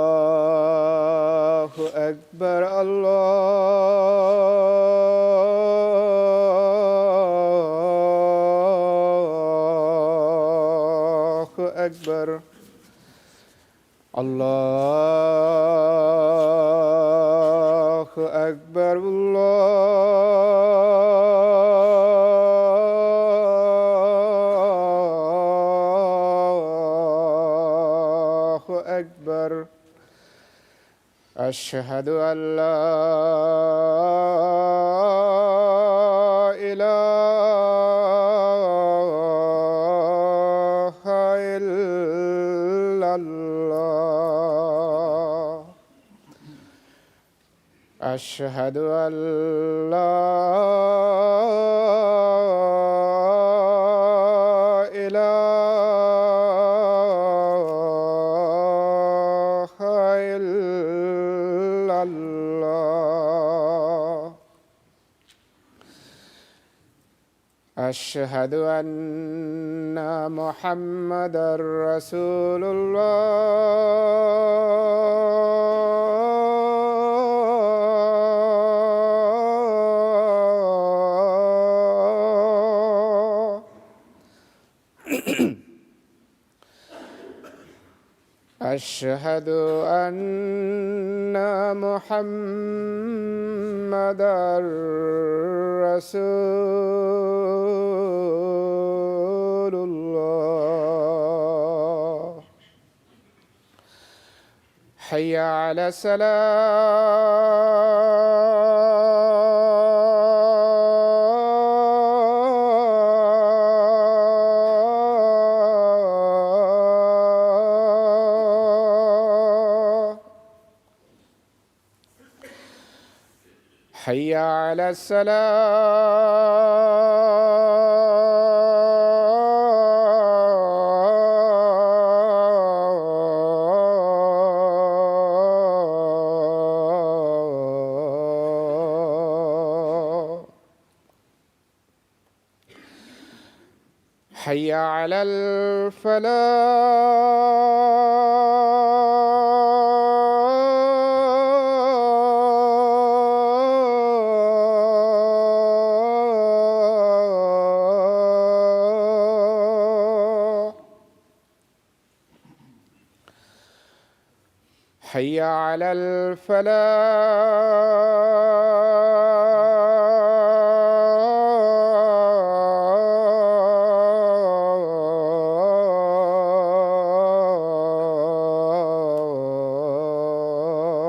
الله أكبر الله أكبر الله أكبر الله أكبر أشهد أن لا إله إلا الله أشهد أن لا إله إلا الله أشهد أن محمدًا رسول الله أشهد أن محمدًا رسول الله حي على الصلاة حي على الصلاة حي على الفلاح حي على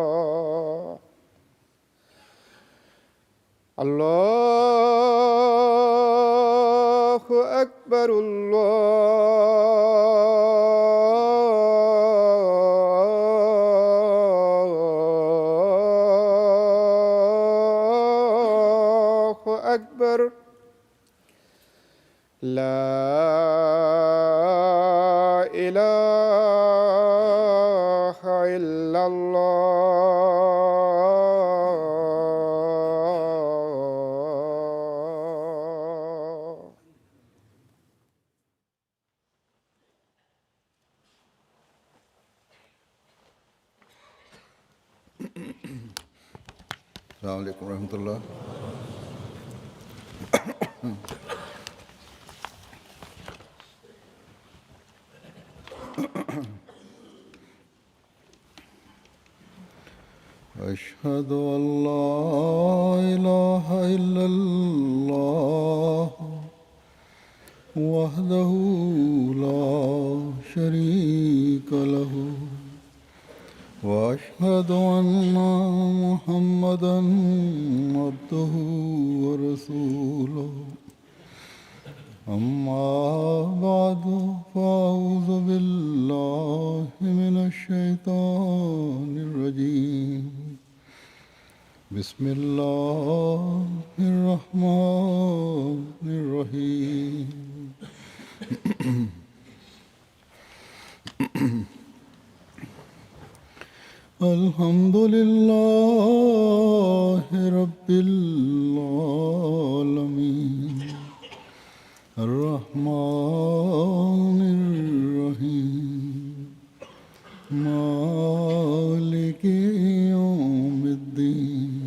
الفلاح الله أكبر الله أكبر لا إله إلا الله السلام علیکم ورحمۃ اللہ۔ أشهد أن لا إله إلا الله وحده لا شريك له وأشهد أن محمدًا عبده ورسوله أما بعد فأعوذ بالله من الشيطان الرجيم بسم الله الرحمن الرحيم الحمد لله رب العالمين الرحمن الرحيم مالك يوم الدين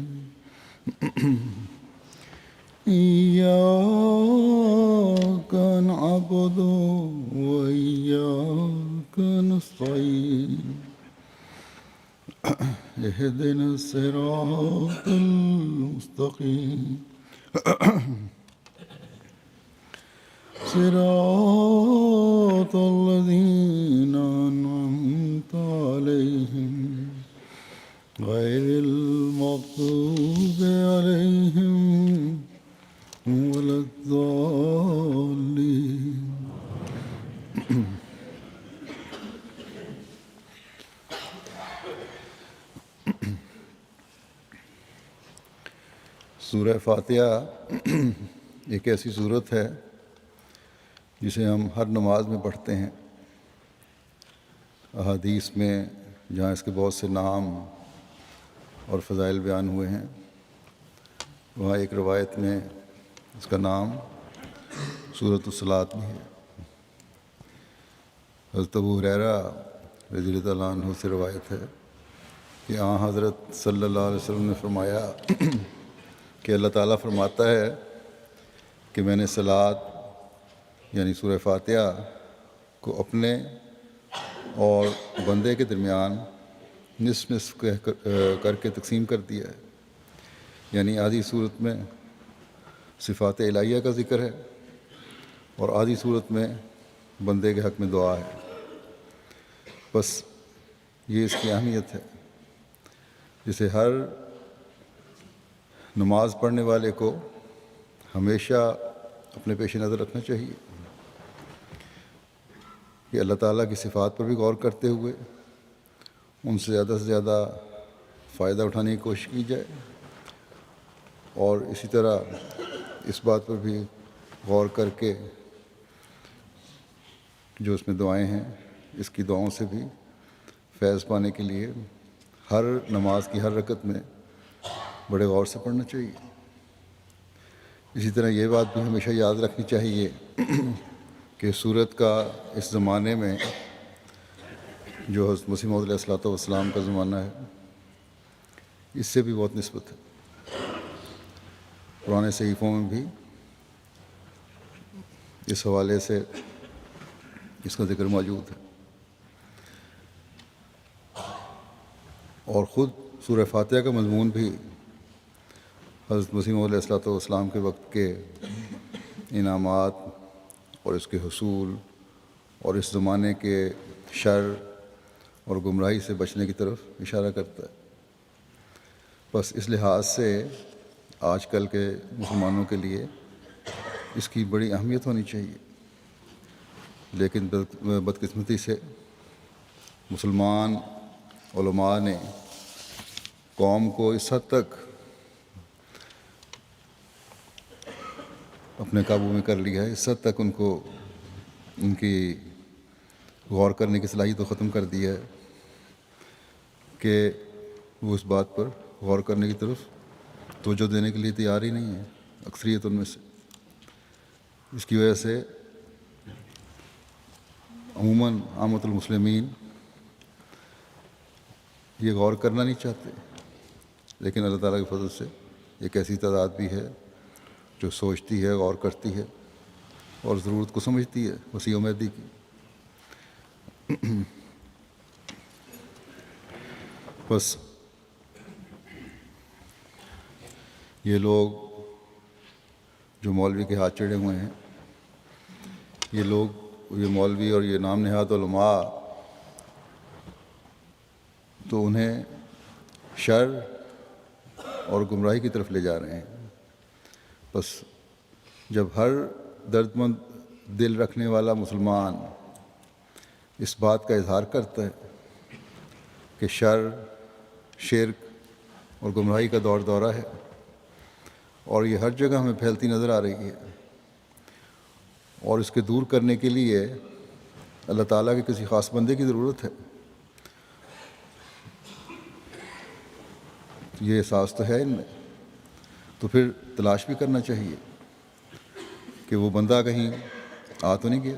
إياك نعبد وإياك نستعين اهدنا الصراط المستقيم صراط الذين أنعمت عليهم غير المغضوب عليهم ولا الضالين سورہ فاتحہ ایک ایسی صورت ہے جسے ہم ہر نماز میں پڑھتے ہیں۔ احادیث میں جہاں اس کے بہت سے نام اور فضائل بیان ہوئے ہیں، وہاں ایک روایت میں اس کا نام سورۃ الصلاۃ بھی ہے۔ حضرت ابو ہریرہ رضی اللہ تعالیٰ عنہ سے روایت ہے کہ حضرت صلی اللہ علیہ وسلم نے فرمایا کہ اللہ تعالیٰ فرماتا ہے کہ میں نے صلاۃ یعنی سورہ فاتحہ کو اپنے اور بندے کے درمیان نصف نصف کر کے تقسیم کر دیا ہے، یعنی آدھی صورت میں صفات الہیہ کا ذکر ہے اور آدھی صورت میں بندے کے حق میں دعا ہے۔ بس یہ اس کی اہمیت ہے جسے ہر نماز پڑھنے والے کو ہمیشہ اپنے پیش نظر رکھنا چاہیے کہ اللہ تعالیٰ کی صفات پر بھی غور کرتے ہوئے ان سے زیادہ فائدہ اٹھانے کی کوشش کی جائے، اور اسی طرح اس بات پر بھی غور کر کے جو اس میں دعائیں ہیں اس کی دعاؤں سے بھی فیض پانے کے لیے ہر نماز کی ہر رکعت میں بڑے غور سے پڑھنا چاہیے۔ اسی طرح یہ بات بھی ہمیشہ یاد رکھنی چاہیے کہ سورت کا اس زمانے میں جو حضرت مسیح موعود علیہ الصلوۃ والسلام کا زمانہ ہے، اس سے بھی بہت نسبت ہے۔ پرانے صحیفوں میں بھی اس حوالے سے اس کا ذکر موجود ہے، اور خود سورہ فاتحہ کا مضمون بھی حضرت مسیح موعود علیہ الصلوۃ والسلام کے وقت کے انعامات اور اس کے حصول اور اس زمانے کے شر اور گمراہی سے بچنے کی طرف اشارہ کرتا ہے۔ بس اس لحاظ سے آج کل کے مسلمانوں کے لیے اس کی بڑی اہمیت ہونی چاہیے، لیکن بدقسمتی سے مسلمان علماء نے قوم کو اس حد تک اپنے قابو میں کر لیا ہے، اس حد تک ان کی غور کرنے کی صلاحیت کو ختم کر دیا ہے کہ وہ اس بات پر غور کرنے کی طرف توجہ دینے کے لیے تیار ہی نہیں ہے، اکثریت ان میں سے۔ اس کی وجہ سے عموماً عامۃ المسلمین یہ غور کرنا نہیں چاہتے، لیکن اللہ تعالیٰ کے فضل سے ایک ایسی تعداد بھی ہے جو سوچتی ہے، غور کرتی ہے اور ضرورت کو سمجھتی ہے وسیع امیدی کی۔ بس یہ لوگ جو مولوی کے ہاتھ چڑھے ہوئے ہیں، یہ مولوی اور یہ نام نہاد علماء تو انہیں شر اور گمراہی کی طرف لے جا رہے ہیں۔ بس جب ہر درد مند دل رکھنے والا مسلمان اس بات کا اظہار کرتا ہے کہ شر، شرک اور گمراہی کا دور دورہ ہے، اور یہ ہر جگہ ہمیں پھیلتی نظر آ رہی ہے، اور اس کے دور کرنے کے لیے اللہ تعالیٰ کے کسی خاص بندے کی ضرورت ہے۔ یہ احساس تو ہے ان میں، تو پھر تلاش بھی کرنا چاہیے کہ وہ بندہ کہیں آ تو نہیں گیا۔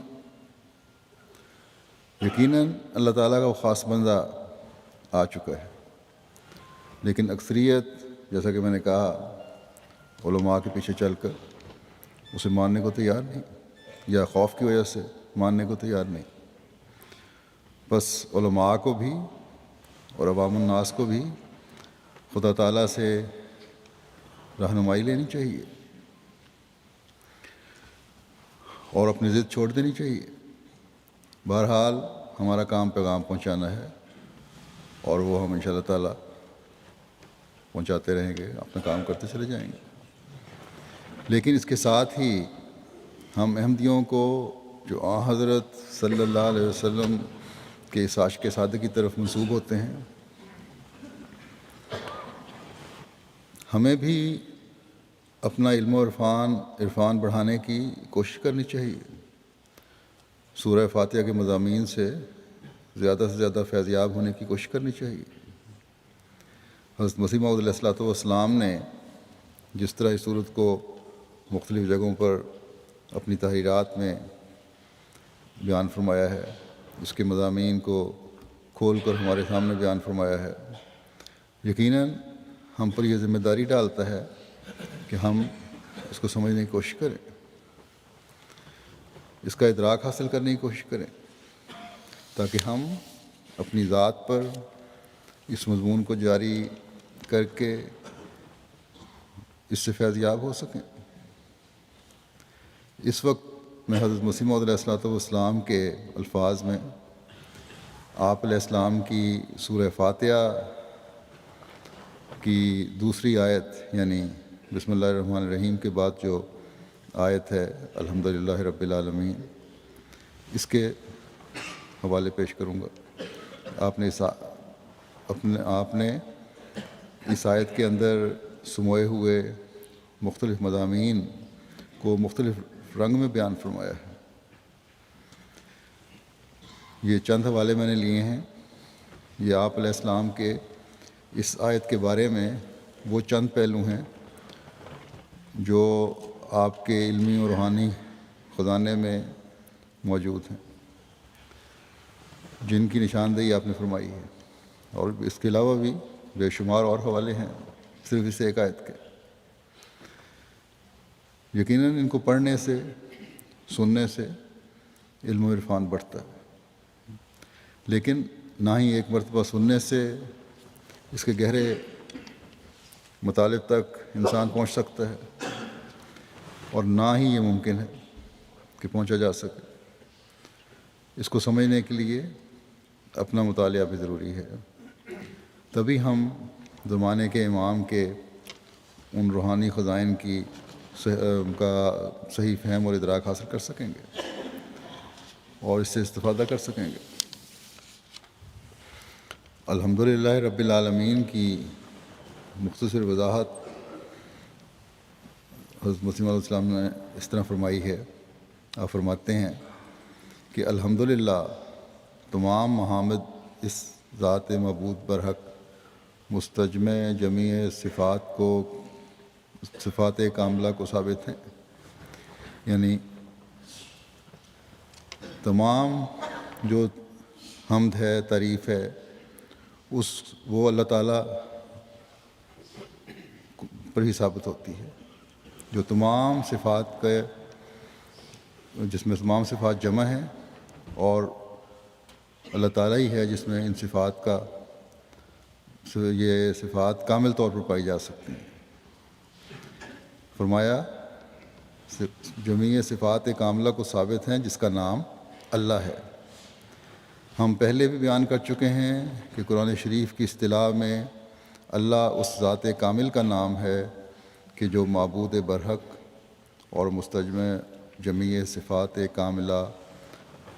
یقیناً اللہ تعالیٰ کا وہ خاص بندہ آ چکا ہے، لیکن اکثریت، جیسا کہ میں نے کہا، علماء کے پیچھے چل کر اسے ماننے کو تیار نہیں، یا خوف کی وجہ سے ماننے کو تیار نہیں۔ بس علماء کو بھی اور عوام الناس کو بھی خدا تعالیٰ سے رہنمائی لینی چاہیے اور اپنی ضد چھوڑ دینی چاہیے۔ بہرحال ہمارا کام پیغام پہنچانا ہے، اور وہ ہم انشاءاللہ تعالیٰ پہنچاتے رہیں گے، اپنا کام کرتے چلے جائیں گے۔ لیکن اس کے ساتھ ہی ہم احمدیوں کو، جو حضرت صلی اللہ علیہ وسلم کے اس عاشق صادق کی طرف منسوب ہوتے ہیں، ہمیں بھی اپنا علم و عرفان بڑھانے کی کوشش کرنی چاہیے۔ سورہ فاتحہ کے مضامین سے زیادہ فیضیاب ہونے کی کوشش کرنی چاہیے۔ حضرت مسیح موعود علیہ الصلوۃ والسلام نے جس طرح اس صورت کو مختلف جگہوں پر اپنی تحریرات میں بیان فرمایا ہے، اس کے مضامین کو کھول کر ہمارے سامنے بیان فرمایا ہے، یقیناً ہم پر یہ ذمہ داری ڈالتا ہے کہ ہم اس کو سمجھنے کی کوشش کریں، اس کا ادراک حاصل کرنے کی کوشش کریں، تاکہ ہم اپنی ذات پر اس مضمون کو جاری کر کے اس سے فیضیاب ہو سکیں۔ اس وقت میں حضرت مسیح موعود علیہ الصلوۃ والسلام کے الفاظ میں آپ علیہ السلام کی سورہ فاتحہ کی دوسری آیت، یعنی بسم اللہ الرحمن الرحیم کے بعد جو آیت ہے الحمدللہ رب العالمین، اس کے حوالے پیش کروں گا۔ آپ نے اس آیت کے اندر سموئے ہوئے مختلف مضامین کو مختلف رنگ میں بیان فرمایا ہے۔ یہ چند حوالے میں نے لیے ہیں، یہ آپ علیہ السلام کے اس آیت کے بارے میں وہ چند پہلو ہیں جو آپ کے علمی اور روحانی خزانے میں موجود ہیں، جن کی نشاندہی آپ نے فرمائی ہے، اور اس کے علاوہ بھی بے شمار اور حوالے ہیں صرف اس ایک آیت کے۔ یقیناً ان کو پڑھنے سے، سننے سے علم و عرفان بڑھتا ہے، لیکن نہ ہی ایک مرتبہ سننے سے اس کے گہرے مطالب تک انسان پہنچ سکتا ہے، اور نہ ہی یہ ممکن ہے کہ پہنچا جا سکے۔ اس کو سمجھنے کے لیے اپنا مطالعہ بھی ضروری ہے، تبھی ہم زمانے کے امام کے ان روحانی خزائن کا صحیح فہم اور ادراک حاصل کر سکیں گے اور اس سے استفادہ کر سکیں گے۔ الحمدللہ رب العالمین کی مختصر وضاحت حضرت مسیح علیہ السلام نے اس طرح فرمائی ہے۔ آپ فرماتے ہیں کہ الحمدللہ تمام محامد اس ذات معبود برحق مستجمع جمیع صفات کاملہ کو ثابت ہیں، یعنی تمام جو حمد ہے، تعریف ہے، وہ اللہ تعالیٰ پر ہی ثابت ہوتی ہے، جو تمام صفات کا، جس میں تمام صفات جمع ہیں، اور اللہ تعالیٰ ہی ہے جس میں ان صفات کا، یہ صفات کامل طور پر پائی جا سکتی ہیں۔ فرمایا جمیع صفات کاملہ کو ثابت ہیں جس کا نام اللہ ہے۔ ہم پہلے بھی بیان کر چکے ہیں کہ قرآن شریف کی اصطلاح میں اللہ اس ذات کامل کا نام ہے کہ جو معبود برحق اور مستجمع جمیع صفات کاملہ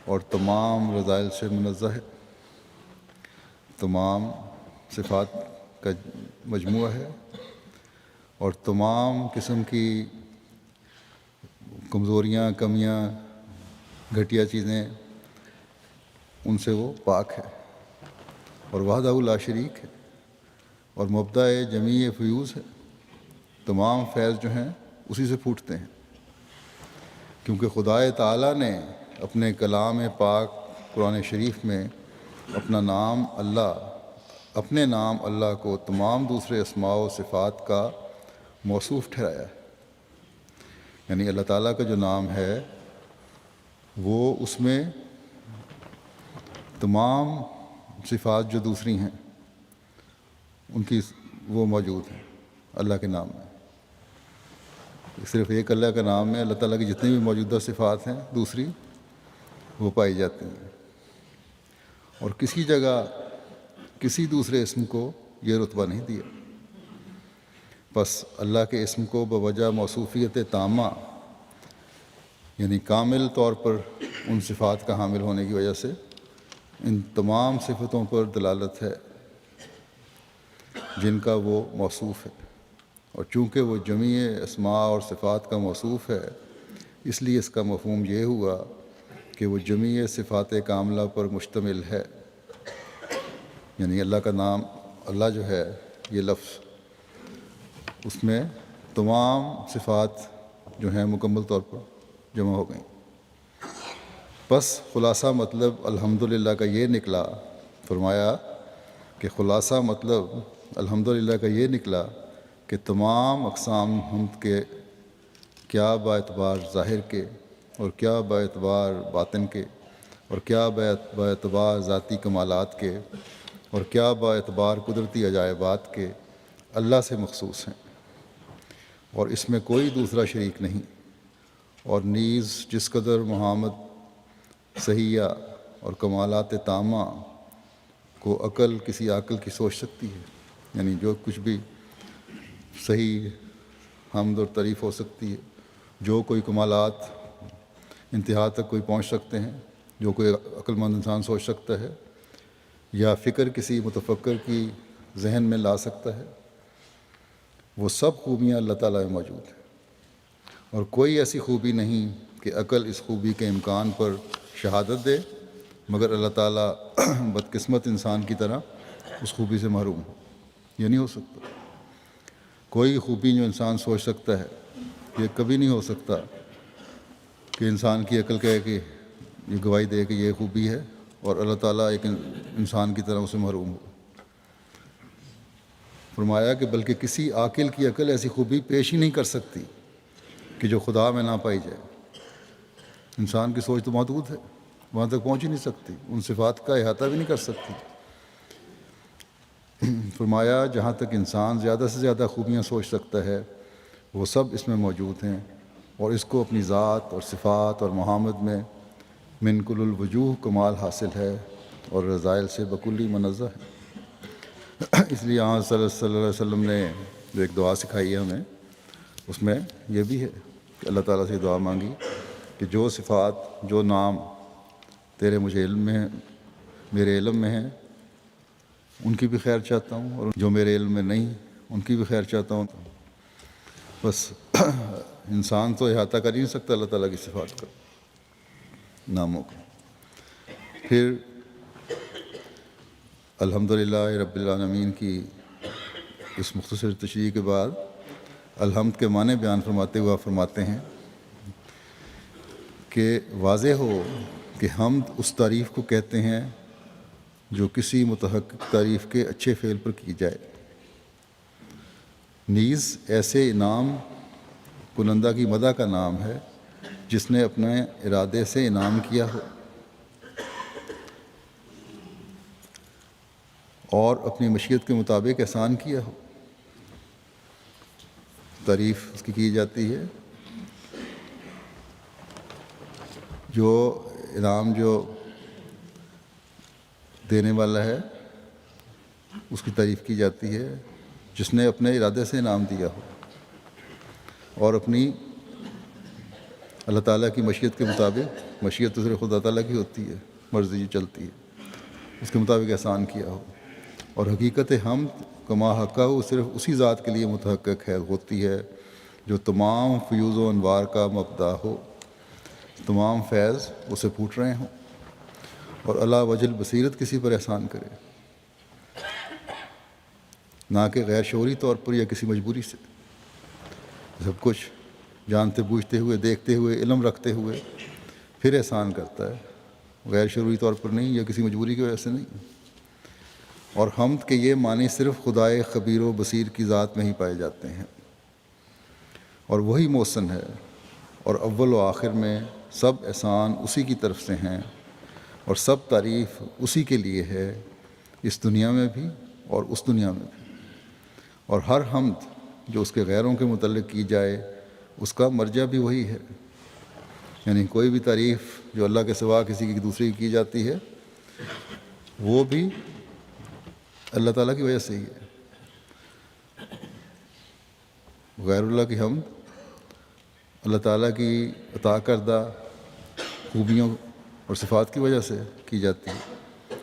اور تمام رذائل سے منزہ ہے۔ تمام صفات کا مجموعہ ہے، اور تمام قسم کی کمزوریاں، کمیاں، گھٹیا چیزیں ان سے وہ پاک ہے، اور وحدہ لا شریک ہے، اور مبدأ جمیع فیوز ہے۔ تمام فیض جو ہیں اسی سے پھوٹتے ہیں، کیونکہ خدائے تعالیٰ نے اپنے کلام پاک قرآن شریف میں اپنے نام اللہ کو تمام دوسرے اسماء و صفات کا موصوف ٹھہرایا ہے۔ یعنی اللہ تعالیٰ کا جو نام ہے وہ اس میں تمام صفات جو دوسری ہیں ان کی وہ موجود ہیں اللہ کے نام میں۔ صرف ایک اللہ کا نام میں اللہ تعالیٰ کی جتنی بھی موجودہ صفات ہیں دوسری وہ پائی جاتی ہیں، اور کسی جگہ کسی دوسرے اسم کو یہ رتبہ نہیں دیا۔ بس اللہ کے اسم کو بوجہ موصوفیت تامہ، یعنی کامل طور پر ان صفات کا حامل ہونے کی وجہ سے ان تمام صفتوں پر دلالت ہے جن کا وہ موصوف ہے، اور چونکہ وہ جمیع اسماء اور صفات کا موصوف ہے اس لیے اس کا مفہوم یہ ہوا کہ وہ جمیع صفات کاملہ پر مشتمل ہے۔ یعنی اللہ کا نام اللہ جو ہے یہ لفظ اس میں تمام صفات جو ہیں مکمل طور پر جمع ہو گئیں۔ بس خلاصہ مطلب الحمدللہ کا یہ نکلا، فرمایا کہ خلاصہ مطلب الحمدللہ کا یہ نکلا کہ تمام اقسام حمد کے، کیا با اعتبار ظاہر کے، اور کیا با اعتبار باطن کے، اور کیا با اعتبار ذاتی کمالات کے، اور کیا با اعتبار قدرتی عجائبات کے، اللہ سے مخصوص ہیں، اور اس میں کوئی دوسرا شریک نہیں۔ اور نیز جس قدر محمد صحیحہ اور کمالات تامہ کو عقل، کسی عقل کی سوچ سکتی ہے، یعنی جو کچھ بھی صحیح حمد اور تعریف ہو سکتی ہے، جو کوئی کمالات انتہا تک کوئی پہنچ سکتے ہیں، جو کوئی عقل مند انسان سوچ سکتا ہے یا فکر کسی متفکر کی ذہن میں لا سکتا ہے، وہ سب خوبیاں اللہ تعالیٰ میں موجود ہیں، اور کوئی ایسی خوبی نہیں کہ عقل اس خوبی کے امکان پر شہادت دے، مگر اللہ تعالیٰ بدقسمت انسان کی طرح اس خوبی سے محروم ہو۔ یہ نہیں ہو سکتا۔ کوئی خوبی جو انسان سوچ سکتا ہے یہ کبھی نہیں ہو سکتا کہ انسان کی عقل کہے کہ یہ گواہی دے کہ یہ خوبی ہے اور اللہ تعالیٰ ایک انسان کی طرح اسے محروم ہو۔ فرمایا کہ بلکہ کسی عاقل کی عقل ایسی خوبی پیش ہی نہیں کر سکتی کہ جو خدا میں نہ پائی جائے۔ انسان کی سوچ تو محدود ہے، وہاں تک پہنچ ہی نہیں سکتی، ان صفات کا احاطہ بھی نہیں کر سکتی۔ فرمایا جہاں تک انسان زیادہ سے زیادہ خوبیاں سوچ سکتا ہے وہ سب اس میں موجود ہیں، اور اس کو اپنی ذات اور صفات اور محمد میں من کل الوجوہ کمال حاصل ہے، اور رذائل سے بکلی منزہ ہے۔ اس لیے آن صلی اللہ علیہ وسلم نے جو ایک دعا سکھائی ہے ہمیں، اس میں یہ بھی ہے کہ اللہ تعالیٰ سے دعا مانگی کہ جو صفات، جو نام تیرے مجھے علم میں ہیں، میرے علم میں ہیں، ان کی بھی خیر چاہتا ہوں، اور جو میرے علم میں نہیں ان کی بھی خیر چاہتا ہوں۔ بس انسان تو احاطہ کر ہی نہیں سکتا اللہ تعالیٰ کی صفات کا، ناموں کا۔ پھر الحمدللہ رب العالمین کی اس مختصر تشریح کے بعد الحمد کے معنی بیان فرماتے ہوئے فرماتے ہیں کہ واضح ہو کہ حمد اس تعریف کو کہتے ہیں جو کسی متحقق تعریف کے اچھے فعل پر کی جائے، نیز ایسے انعام کنندہ کی مدح کا نام ہے جس نے اپنے ارادے سے انعام کیا ہو اور اپنی مشیت کے مطابق احسان کیا ہو۔ تعریف اس کی جاتی ہے جو انعام جو دینے والا ہے اس کی تعریف کی جاتی ہے جس نے اپنے ارادے سے انعام دیا ہو اور اپنی اللہ تعالیٰ کی مشیت کے مطابق، مشیت تو صرف خدا تعالیٰ کی ہوتی ہے، مرضی چلتی ہے، اس کے مطابق احسان کیا ہو۔ اور حقیقت حمد کما حقہ صرف اسی ذات کے لیے متحقق ہے ہوتی ہے جو تمام فیوز و انوار کا مبدا ہو، تمام فیض اسے پھوٹ رہے ہوں، اور اللہ وجل بصیرت کسی پر احسان کرے، نہ کہ غیر شعوری طور پر یا کسی مجبوری سے۔ سب کچھ جانتے بوجھتے ہوئے، دیکھتے ہوئے، علم رکھتے ہوئے پھر احسان کرتا ہے، غیر شعوری طور پر نہیں یا کسی مجبوری کی وجہ سے نہیں۔ اور حمد کے یہ معنی صرف خدائے خبیر و بصیر کی ذات میں ہی پائے جاتے ہیں، اور وہی محسن ہے، اور اول و آخر میں سب احسان اسی کی طرف سے ہیں، اور سب تعریف اسی کے لیے ہے، اس دنیا میں بھی اور اس دنیا میں بھی۔ اور ہر حمد جو اس کے غیروں کے متعلق کی جائے اس کا مرجع بھی وہی ہے، یعنی کوئی بھی تعریف جو اللہ کے سوا کسی کی دوسری کی جاتی ہے وہ بھی اللہ تعالیٰ کی وجہ سے ہی ہے۔ غیر اللہ کی حمد اللہ تعالیٰ کی عطا کردہ خوبیوں اور صفات کی وجہ سے کی جاتی ہے،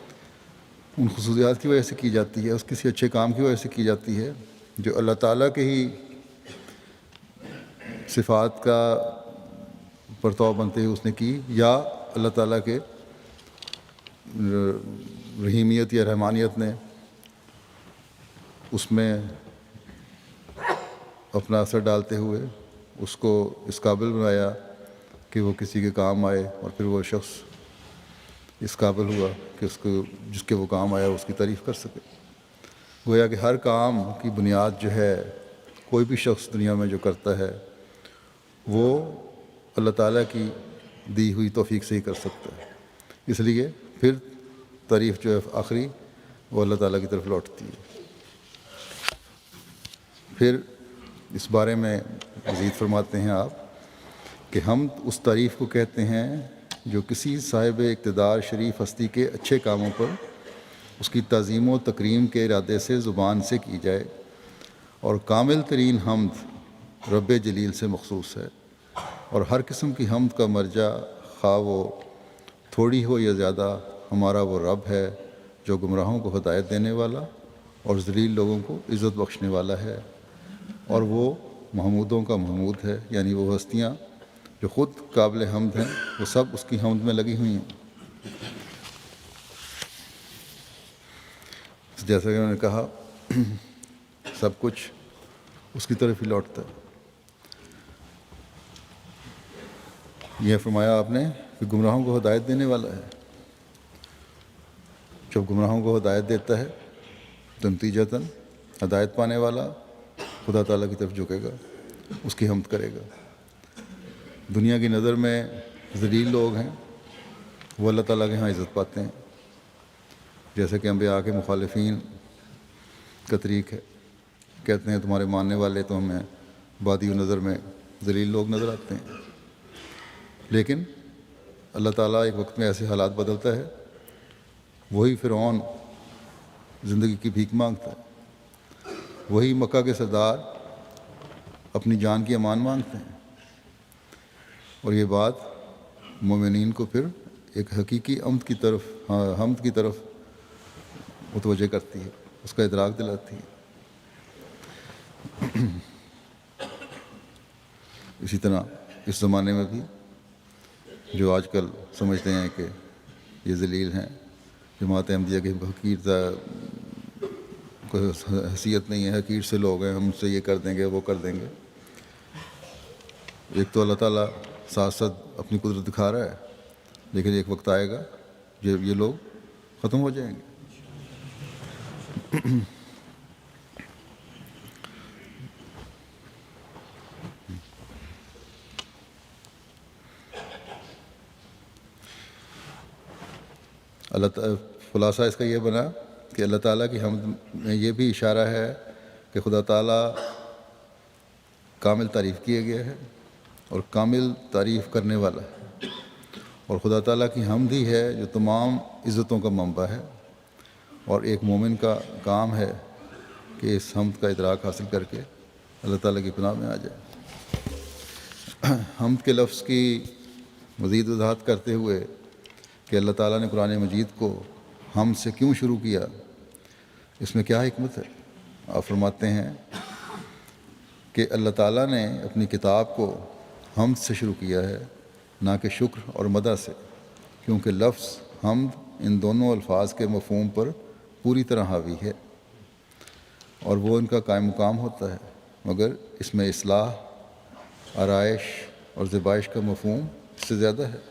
ان خصوصیات کی وجہ سے کی جاتی ہے، اس کسی اچھے کام کی وجہ سے کی جاتی ہے جو اللہ تعالیٰ کے ہی صفات کا پرتاؤ بنتے ہوئے اس نے کی، یا اللہ تعالیٰ کے رحیمیت یا رحمانیت نے اس میں اپنا اثر ڈالتے ہوئے اس کو اس قابل بنایا کہ وہ کسی کے کام آئے، اور پھر وہ شخص اس قابل ہوا کہ اس کو جس کے وہ کام آیا اس کی تعریف کر سکے۔ گویا کہ ہر کام کی بنیاد جو ہے کوئی بھی شخص دنیا میں جو کرتا ہے وہ اللہ تعالیٰ کی دی ہوئی توفیق سے ہی کر سکتا ہے، اس لیے پھر تعریف جو ہے آخری وہ اللہ تعالیٰ کی طرف لوٹتی ہے۔ پھر اس بارے میں مزید فرماتے ہیں آپ کہ حمد اس تعریف کو کہتے ہیں جو کسی صاحب اقتدار شریف ہستی کے اچھے کاموں پر اس کی تعظیم و تکریم کے ارادے سے زبان سے کی جائے، اور کامل ترین حمد رب جلیل سے مخصوص ہے، اور ہر قسم کی حمد کا مرجع خواہ وہ تھوڑی ہو یا زیادہ ہمارا وہ رب ہے جو گمراہوں کو ہدایت دینے والا اور ذلیل لوگوں کو عزت بخشنے والا ہے، اور وہ محمودوں کا محمود ہے، یعنی وہ ہستیاں جو خود قابل حمد ہیں وہ سب اس کی حمد میں لگی ہوئی ہیں۔ جیسا کہ انہوں نے کہا سب کچھ اس کی طرف ہی لوٹتا ہے۔ یہ فرمایا آپ نے کہ گمراہوں کو ہدایت دینے والا ہے، جب گمراہوں کو ہدایت دیتا ہے تو نتیجتاً ہدایت پانے والا خدا تعالیٰ کی طرف جھکے گا، اس کی حمد کرے گا۔ دنیا کی نظر میں ذلیل لوگ ہیں وہ اللہ تعالیٰ کے ہاں عزت پاتے ہیں، جیسے کہ انبیاء کے مخالفین کا طریق ہے، کہتے ہیں تمہارے ماننے والے تو ہمیں بادی و نظر میں ذلیل لوگ نظر آتے ہیں، لیکن اللہ تعالیٰ ایک وقت میں ایسے حالات بدلتا ہے، وہی فرعون زندگی کی بھیک مانگتا ہے، وہی مکہ کے سردار اپنی جان کی امان مانگتے ہیں، اور یہ بات مومنین کو پھر ایک حقیقی حمد کی طرف متوجہ کرتی ہے، اس کا ادراک دلاتی ہے۔ اسی طرح اس زمانے میں بھی جو آج کل سمجھتے ہیں کہ یہ ذلیل ہیں، جماعت احمدیہ کی حقیر کوئی حیثیت نہیں ہے، حقیر سے لوگ ہیں، ہم سے یہ کر دیں گے وہ کر دیں گے۔ ایک تو اللہ تعالیٰ ساتھ ساتھ اپنی قدرت دکھا رہا ہے، لیکن ایک وقت آئے گا جب یہ لوگ ختم ہو جائیں گے۔ خلاصہ اس کا یہ بنا کہ اللہ تعالیٰ کی حمد میں یہ بھی اشارہ ہے کہ خدا تعالیٰ کامل تعریف کیا گیا ہے اور کامل تعریف کرنے والا ہے، اور خدا تعالیٰ کی حمد ہی ہے جو تمام عزتوں کا منبع ہے، اور ایک مومن کا کام ہے کہ اس حمد کا ادراک حاصل کر کے اللہ تعالیٰ کی پناہ میں آ جائے۔ حمد کے لفظ کی مزید وضاحت کرتے ہوئے کہ اللہ تعالیٰ نے قرآن مجید کو حمد سے کیوں شروع کیا، اس میں کیا حکمت ہے، آپ فرماتے ہیں کہ اللہ تعالیٰ نے اپنی کتاب کو حمد سے شروع کیا ہے، نہ کہ شکر اور مدح سے، کیونکہ لفظ حمد ان دونوں الفاظ کے مفہوم پر پوری طرح حاوی ہے اور وہ ان کا قائم مقام ہوتا ہے، مگر اس میں اصلاح، آرائش اور ذبائش کا مفہوم اس سے زیادہ ہے۔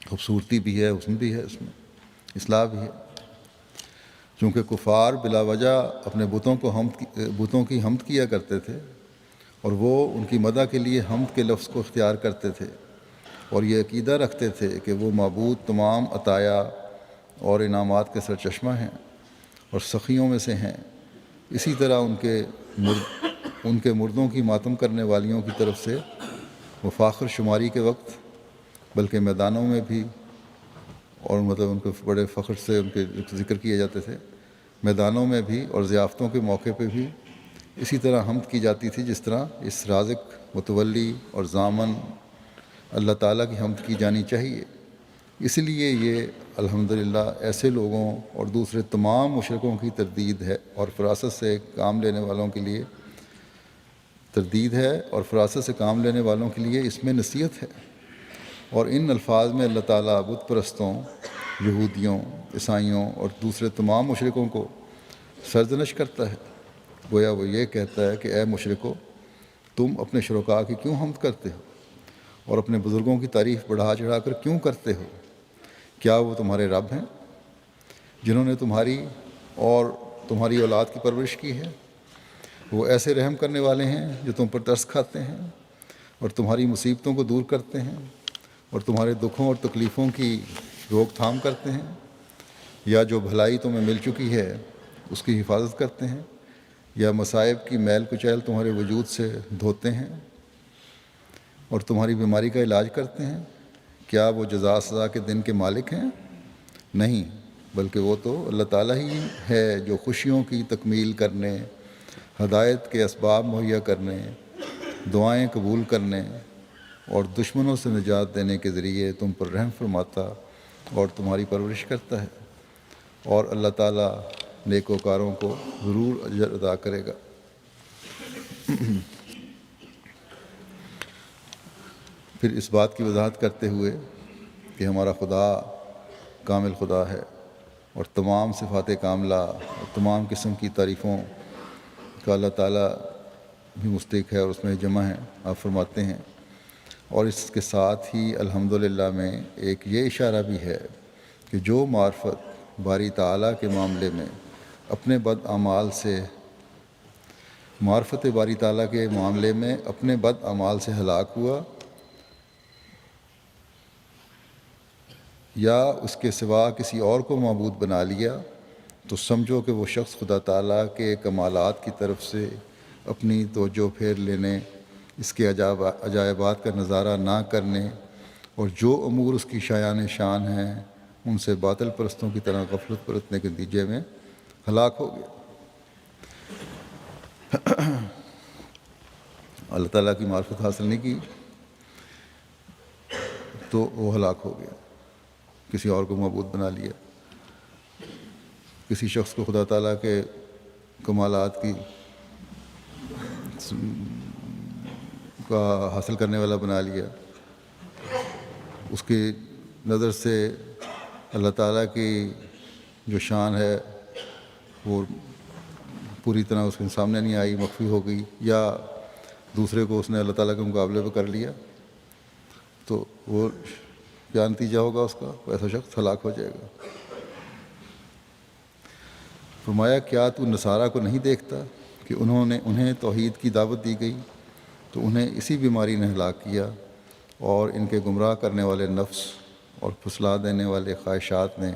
خوبصورتی بھی ہے، حسن بھی ہے، اس میں اصلاح بھی ہے۔ چونکہ کفار بلا وجہ اپنے بتوں کی حمد کیا کرتے تھے اور وہ ان کی مدح کے لیے حمد کے لفظ کو اختیار کرتے تھے اور یہ عقیدہ رکھتے تھے کہ وہ معبود تمام عطایا اور انعامات کے سرچشمہ ہیں اور سخیوں میں سے ہیں۔ اسی طرح ان کے مردوں کی ماتم کرنے والیوں کی طرف سے وہ فاخر شماری کے وقت، بلکہ میدانوں میں بھی، اور مطلب ان کے بڑے فخر سے ان کے ذکر کیے جاتے تھے، میدانوں میں بھی اور ضیافتوں کے موقع پہ بھی اسی طرح حمد کی جاتی تھی جس طرح اس رازق، متولی اور ضامن اللہ تعالیٰ کی حمد کی جانی چاہیے۔ اس لیے یہ الحمدللہ ایسے لوگوں اور دوسرے تمام مشرکوں کی تردید ہے اور فراست سے کام لینے والوں کے لیے اس میں نصیحت ہے۔ اور ان الفاظ میں اللہ تعالیٰ بت پرستوں، یہودیوں، عیسائیوں اور دوسرے تمام مشرکوں کو سرزنش کرتا ہے، گویا وہ یہ کہتا ہے کہ اے مشرکو، تم اپنے شرکاء کی کیوں حمد کرتے ہو اور اپنے بزرگوں کی تعریف بڑھا چڑھا کر کیوں کرتے ہو؟ کیا وہ تمہارے رب ہیں جنہوں نے تمہاری اور تمہاری اولاد کی پرورش کی ہے؟ وہ ایسے رحم کرنے والے ہیں جو تم پر ترس کھاتے ہیں اور تمہاری مصیبتوں کو دور کرتے ہیں اور تمہارے دکھوں اور تکلیفوں کی روک تھام کرتے ہیں، یا جو بھلائی تمہیں مل چکی ہے اس کی حفاظت کرتے ہیں، یا مصائب کی میل کچیل تمہارے وجود سے دھوتے ہیں اور تمہاری بیماری کا علاج کرتے ہیں؟ کیا وہ جزا سزا کے دن کے مالک ہیں؟ نہیں، بلکہ وہ تو اللہ تعالیٰ ہی ہے جو خوشیوں کی تکمیل کرنے، ہدایت کے اسباب مہیا کرنے، دعائیں قبول کرنے اور دشمنوں سے نجات دینے کے ذریعے تم پر رحم فرماتا اور تمہاری پرورش کرتا ہے، اور اللہ تعالیٰ نیکوکاروں کو ضرور اجر ادا کرے گا۔ پھر اس بات کی وضاحت کرتے ہوئے کہ ہمارا خدا کامل خدا ہے اور تمام صفات کاملہ اور تمام قسم کی تعریفوں کا اللہ تعالیٰ بھی مستحق ہے اور اس میں جمع ہے، آپ فرماتے ہیں، اور اس کے ساتھ ہی الحمدللہ میں ایک یہ اشارہ بھی ہے کہ جو معرفت باری تعالیٰ کے معاملے میں اپنے بد اعمال سے ہلاک ہوا یا اس کے سوا کسی اور کو معبود بنا لیا، تو سمجھو کہ وہ شخص خدا تعالیٰ کے کمالات کی طرف سے اپنی توجہ پھیر لینے، اس کے عجائبات کا نظارہ نہ کرنے اور جو امور اس کی شایان شان ہیں ان سے باطل پرستوں کی طرح غفلت برتنے کے نتیجے میں ہلاک ہو گیا۔ اللہ تعالیٰ کی معرفت حاصل نہیں کی تو وہ ہلاک ہو گیا، کسی اور کو معبود بنا لیا، کسی شخص کو خدا تعالیٰ کے کمالات کا حاصل کرنے والا بنا لیا، اس کی نظر سے اللہ تعالیٰ کی جو شان ہے وہ پوری طرح اس کے سامنے نہیں آئی، مخفی ہو گئی، یا دوسرے کو اس نے اللہ تعالیٰ کے مقابلے پہ کر لیا، تو وہ کیا نتیجہ ہوگا اس کا؟ ایسا شخص ہلاک ہو جائے گا۔ فرمایا کیا تو نصارہ کو نہیں دیکھتا کہ انہیں توحید کی دعوت دی گئی تو انہیں اسی بیماری نے ہلاک کیا، اور ان کے گمراہ کرنے والے نفس اور پھسلا دینے والے خواہشات نے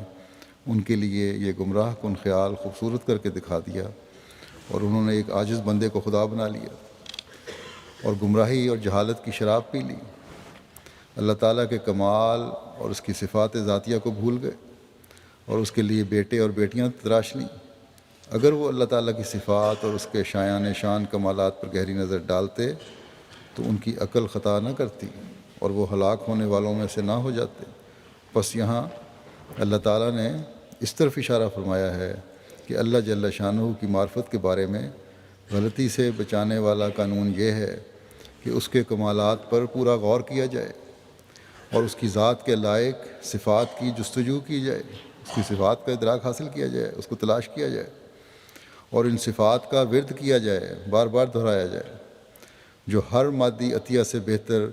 ان کے لیے یہ گمراہ کن خیال خوبصورت کر کے دکھا دیا، اور انہوں نے ایک عاجز بندے کو خدا بنا لیا اور گمراہی اور جہالت کی شراب پی لی، اللہ تعالیٰ کے کمال اور اس کی صفات ذاتیہ کو بھول گئے اور اس کے لیے بیٹے اور بیٹیاں تراش لیں۔ اگر وہ اللہ تعالیٰ کی صفات اور اس کے شایان شان کمالات پر گہری نظر ڈالتے تو ان کی عقل خطا نہ کرتی اور وہ ہلاک ہونے والوں میں سے نہ ہو جاتے۔ پس یہاں اللہ تعالیٰ نے اس طرف اشارہ فرمایا ہے کہ اللہ جل شانہ کی معرفت کے بارے میں غلطی سے بچانے والا قانون یہ ہے کہ اس کے کمالات پر پورا غور کیا جائے اور اس کی ذات کے لائق صفات کی جستجو کی جائے، اس کی صفات کا ادراک حاصل کیا جائے، اس کو تلاش کیا جائے اور ان صفات کا ورد کیا جائے، بار بار دہرایا جائے، جو ہر مادی عطیہ سے بہتر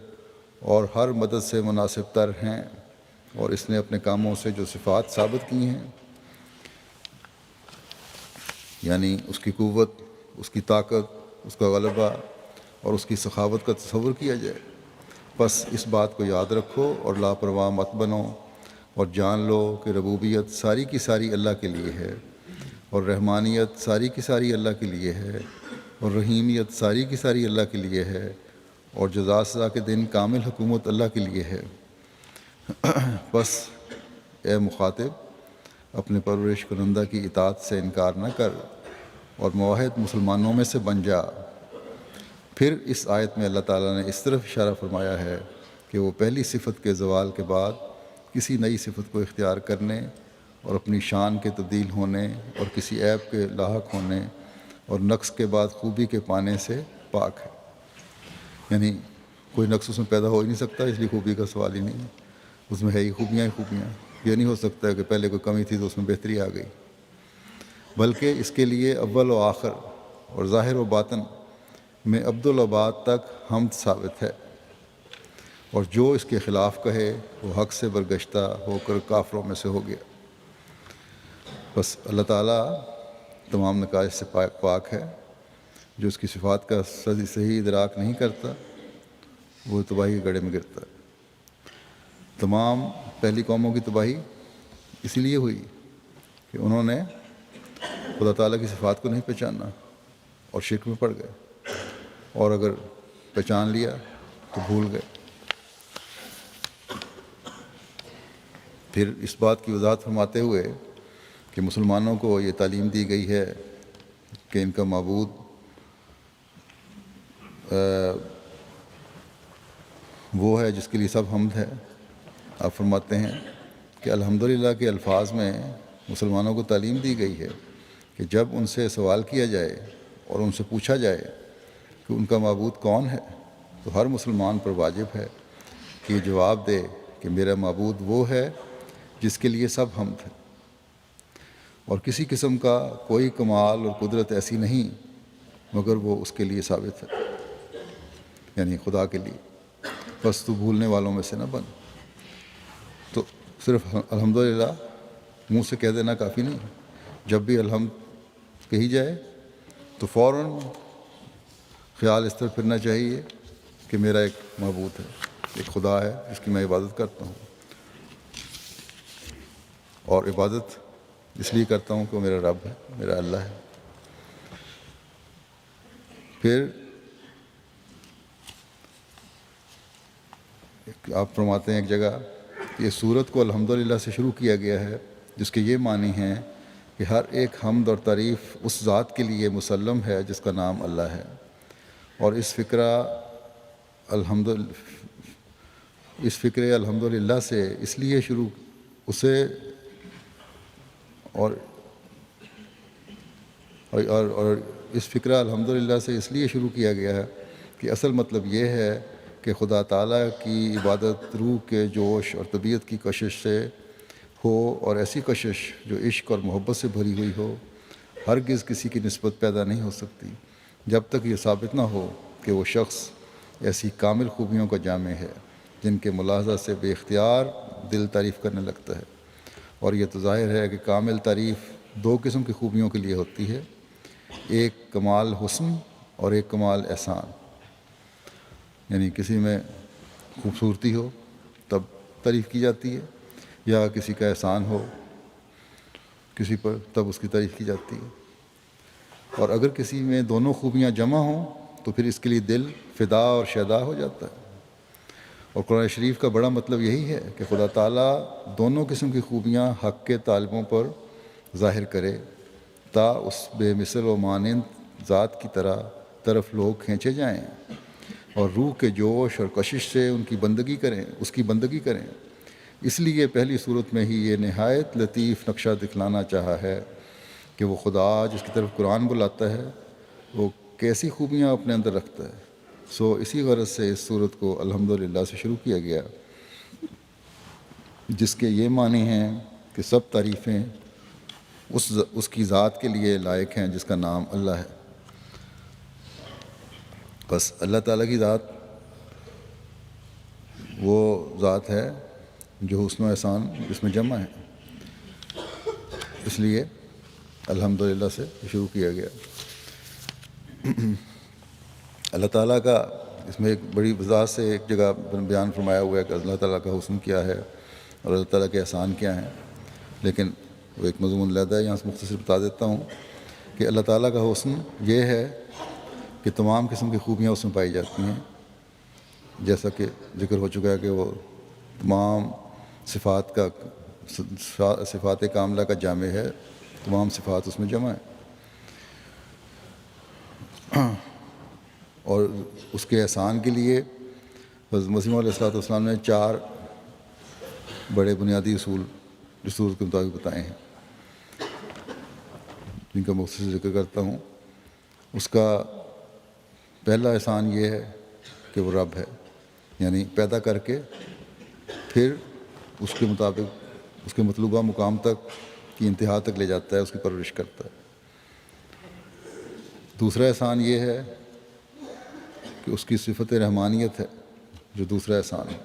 اور ہر مدد سے مناسب تر ہیں، اور اس نے اپنے کاموں سے جو صفات ثابت کی ہیں، یعنی اس کی قوت، اس کی طاقت، اس کا غلبہ اور اس کی سخاوت کا تصور کیا جائے۔ بس اس بات کو یاد رکھو اور لاپرواہ مت بنو، اور جان لو کہ ربوبیت ساری کی ساری اللہ کے لیے ہے، اور رحمانیت ساری کی ساری اللہ کے لیے ہے، اور رحیمیت ساری کی ساری اللہ کے لیے ہے، اور جزا سزا کے دن کامل حکومت اللہ کے لیے ہے۔ بس اے مخاطب، اپنے پرورش کنندہ کی اطاعت سے انکار نہ کر اور موحد مسلمانوں میں سے بن جا۔ پھر اس آیت میں اللہ تعالیٰ نے اس طرف اشارہ فرمایا ہے کہ وہ پہلی صفت کے زوال کے بعد کسی نئی صفت کو اختیار کرنے اور اپنی شان کے تبدیل ہونے اور کسی عیب کے لاحق ہونے اور نقص کے بعد خوبی کے پانے سے پاک ہے۔ یعنی کوئی نقص اس میں پیدا ہو ہی نہیں سکتا، اس لیے خوبی کا سوال ہی نہیں ہے، اس میں ہے ہی خوبیاں ہی خوبیاں۔ یہ نہیں ہو سکتا ہے کہ پہلے کوئی کمی تھی تو اس میں بہتری آ گئی، بلکہ اس کے لیے اول و آخر اور ظاہر و باطن میں عبدالآباد تک حمد ثابت ہے، اور جو اس کے خلاف کہے وہ حق سے برگشتہ ہو کر کافروں میں سے ہو گیا۔ بس اللہ تعالیٰ تمام نقائص سے پاک ہے۔ جو اس کی صفات کا صحیح ادراک نہیں کرتا وہ تباہی کے گڑھے میں گرتا ہے۔ تمام پہلی قوموں کی تباہی اسی لیے ہوئی کہ انہوں نے خدا تعالیٰ کی صفات کو نہیں پہچانا اور شرک میں پڑ گئے، اور اگر پہچان لیا تو بھول گئے۔ پھر اس بات کی وضاحت فرماتے ہوئے کہ مسلمانوں کو یہ تعلیم دی گئی ہے کہ ان کا معبود وہ ہے جس کے لیے سب حمد ہے، آپ فرماتے ہیں کہ الحمدللہ کے الفاظ میں مسلمانوں کو تعلیم دی گئی ہے کہ جب ان سے سوال کیا جائے اور ان سے پوچھا جائے کہ ان کا معبود کون ہے، تو ہر مسلمان پر واجب ہے کہ یہ جواب دے کہ میرا معبود وہ ہے جس کے لیے سب حمد ہے، اور کسی قسم کا کوئی کمال اور قدرت ایسی نہیں مگر وہ اس کے لیے ثابت ہے، یعنی خدا کے لیے۔ بس تو بھولنے والوں میں سے نہ بن۔ تو صرف الحمدللہ منہ سے کہہ دینا کافی نہیں، جب بھی الحمد کہی جائے تو فوراً خیال اس طرح پھرنا چاہیے کہ میرا ایک معبود ہے، ایک خدا ہے جس کی میں عبادت کرتا ہوں، اور عبادت اس لیے کرتا ہوں کہ وہ میرا رب ہے، میرا اللہ ہے۔ پھر آپ فرماتے ہیں ایک جگہ کہ اس سورت کو الحمدللہ سے شروع کیا گیا ہے، جس کے یہ معنی ہیں کہ ہر ایک حمد اور تعریف اس ذات کے لیے مسلم ہے جس کا نام اللہ ہے، اور اس فکرہ الحمدللہ سے اس لیے شروع اسے اور اس فکرہ الحمدللہ سے اس لیے شروع کیا گیا ہے کہ اصل مطلب یہ ہے کہ خدا تعالیٰ کی عبادت روح کے جوش اور طبیعت کی کشش سے ہو، اور ایسی کشش جو عشق اور محبت سے بھری ہوئی ہو ہرگز کسی کی نسبت پیدا نہیں ہو سکتی جب تک یہ ثابت نہ ہو کہ وہ شخص ایسی کامل خوبیوں کا جامع ہے جن کے ملاحظہ سے بے اختیار دل تعریف کرنے لگتا ہے۔ اور یہ تو ظاہر ہے کہ کامل تعریف دو قسم کی خوبیوں کے لیے ہوتی ہے، ایک کمال حسن اور ایک کمال احسان، یعنی کسی میں خوبصورتی ہو تب تعریف کی جاتی ہے، یا کسی کا احسان ہو کسی پر تب اس کی تعریف کی جاتی ہے۔ اور اگر کسی میں دونوں خوبیاں جمع ہوں تو پھر اس کے لیے دل فدا اور شیدا ہو جاتا ہے۔ اور قرآن شریف کا بڑا مطلب یہی ہے کہ خدا تعالیٰ دونوں قسم کی خوبیاں حق کے طالبوں پر ظاہر کرے تا اس بے مثل و مانند ذات کی طرف لوگ کھینچے جائیں اور روح کے جوش اور کشش سے اس کی بندگی کریں، اس لیے پہلی صورت میں ہی یہ نہایت لطیف نقشہ دکھلانا چاہا ہے کہ وہ خدا جس کی طرف قرآن بلاتا ہے وہ کیسی خوبیاں اپنے اندر رکھتا ہے۔ اسی غرض سے اس صورت کو الحمدللہ سے شروع کیا گیا، جس کے یہ معنی ہیں کہ سب تعریفیں اس کی ذات کے لیے لائق ہیں جس کا نام اللہ ہے۔ بس اللہ تعالیٰ کی ذات وہ ذات ہے جو حسن و احسان اس میں جمع ہے، اس لیے الحمدللہ سے شروع کیا گیا۔ اللہ تعالیٰ کا اس میں ایک بڑی وضاحت سے ایک جگہ بیان فرمایا ہوا ہے کہ اللہ تعالیٰ کا حسن کیا ہے اور اللہ تعالیٰ کے احسان کیا ہیں، لیکن وہ ایک مضمون علیحدہ ہے، یہاں سے مختصر بتا دیتا ہوں کہ اللہ تعالیٰ کا حسن یہ ہے کہ تمام قسم کی خوبیاں اس میں پائی جاتی ہیں، جیسا کہ ذکر ہو چکا ہے کہ وہ تمام صفات کاملہ کا جامع ہے، تمام صفات اس میں جمع ہیں، اور اس کے احسان کے لیے حضرت مسیح علیہ السلام نے 4 بڑے بنیادی اصول اس صورت کے مطابق بتائے ہیں، جن کا مختصر ذکر کرتا ہوں۔ اس کا پہلا احسان یہ ہے کہ وہ رب ہے، یعنی پیدا کر کے پھر اس کے مطابق اس کے مطلوبہ مقام تک کی انتہا تک لے جاتا ہے، اس کی پرورش کرتا ہے۔ دوسرا احسان یہ ہے کہ اس کی صفت رحمانیت ہے، جو دوسرا احسان ہے،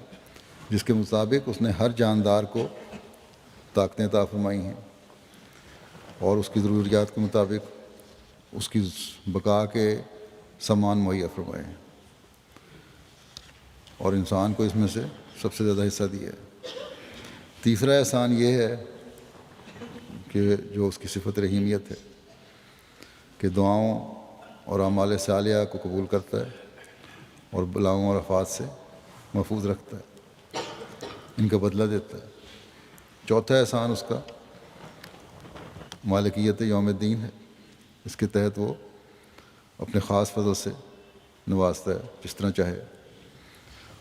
جس کے مطابق اس نے ہر جاندار کو طاقتیں عطا فرمائی ہیں اور اس کی ضروریات کے مطابق اس کی بقا کے سامان مہیا فرمائے ہیں، اور انسان کو اس میں سے سب سے زیادہ حصہ دیا ہے۔ تیسرا احسان یہ ہے کہ جو اس کی صفت رحیمیت ہے کہ دعاؤں اور اعمال صالحہ کو قبول کرتا ہے اور بلاؤں اور آفات سے محفوظ رکھتا ہے، ان کا بدلہ دیتا ہے۔ چوتھا احسان اس کا مالکیت یوم الدین ہے، اس کے تحت وہ اپنے خاص فضل سے نوازتا ہے، جس طرح چاہے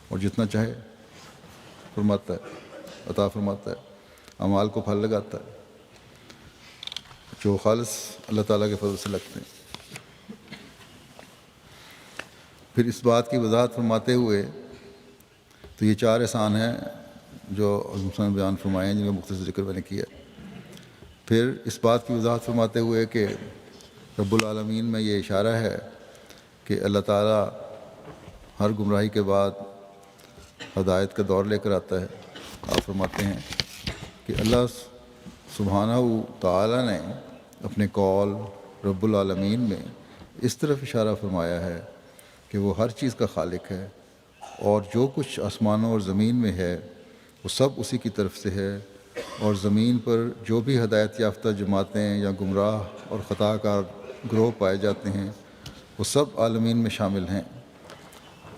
اور جتنا چاہے فرماتا ہے، عطا فرماتا ہے، اعمال کو پھل لگاتا ہے جو خالص اللہ تعالیٰ کے فضل سے لگتے ہیں۔ پھر اس بات کی وضاحت فرماتے ہوئے تو یہ 4 احسان ہیں جو حضرت نے بیان فرمائے ہیں، جن کا مختصر ذکر میں نے کیا۔ پھر اس بات کی وضاحت فرماتے ہوئے کہ رب العالمین میں یہ اشارہ ہے کہ اللہ تعالیٰ ہر گمراہی کے بعد ہدایت کا دور لے کر آتا ہے۔ آپ فرماتے ہیں کہ اللہ سبحانہ تعالیٰ نے اپنے قول رب العالمین میں اس طرف اشارہ فرمایا ہے کہ وہ ہر چیز کا خالق ہے، اور جو کچھ آسمانوں اور زمین میں ہے وہ سب اسی کی طرف سے ہے، اور زمین پر جو بھی ہدایت یافتہ جماعتیں یا گمراہ اور خطا کار گروہ پائے جاتے ہیں وہ سب عالمین میں شامل ہیں۔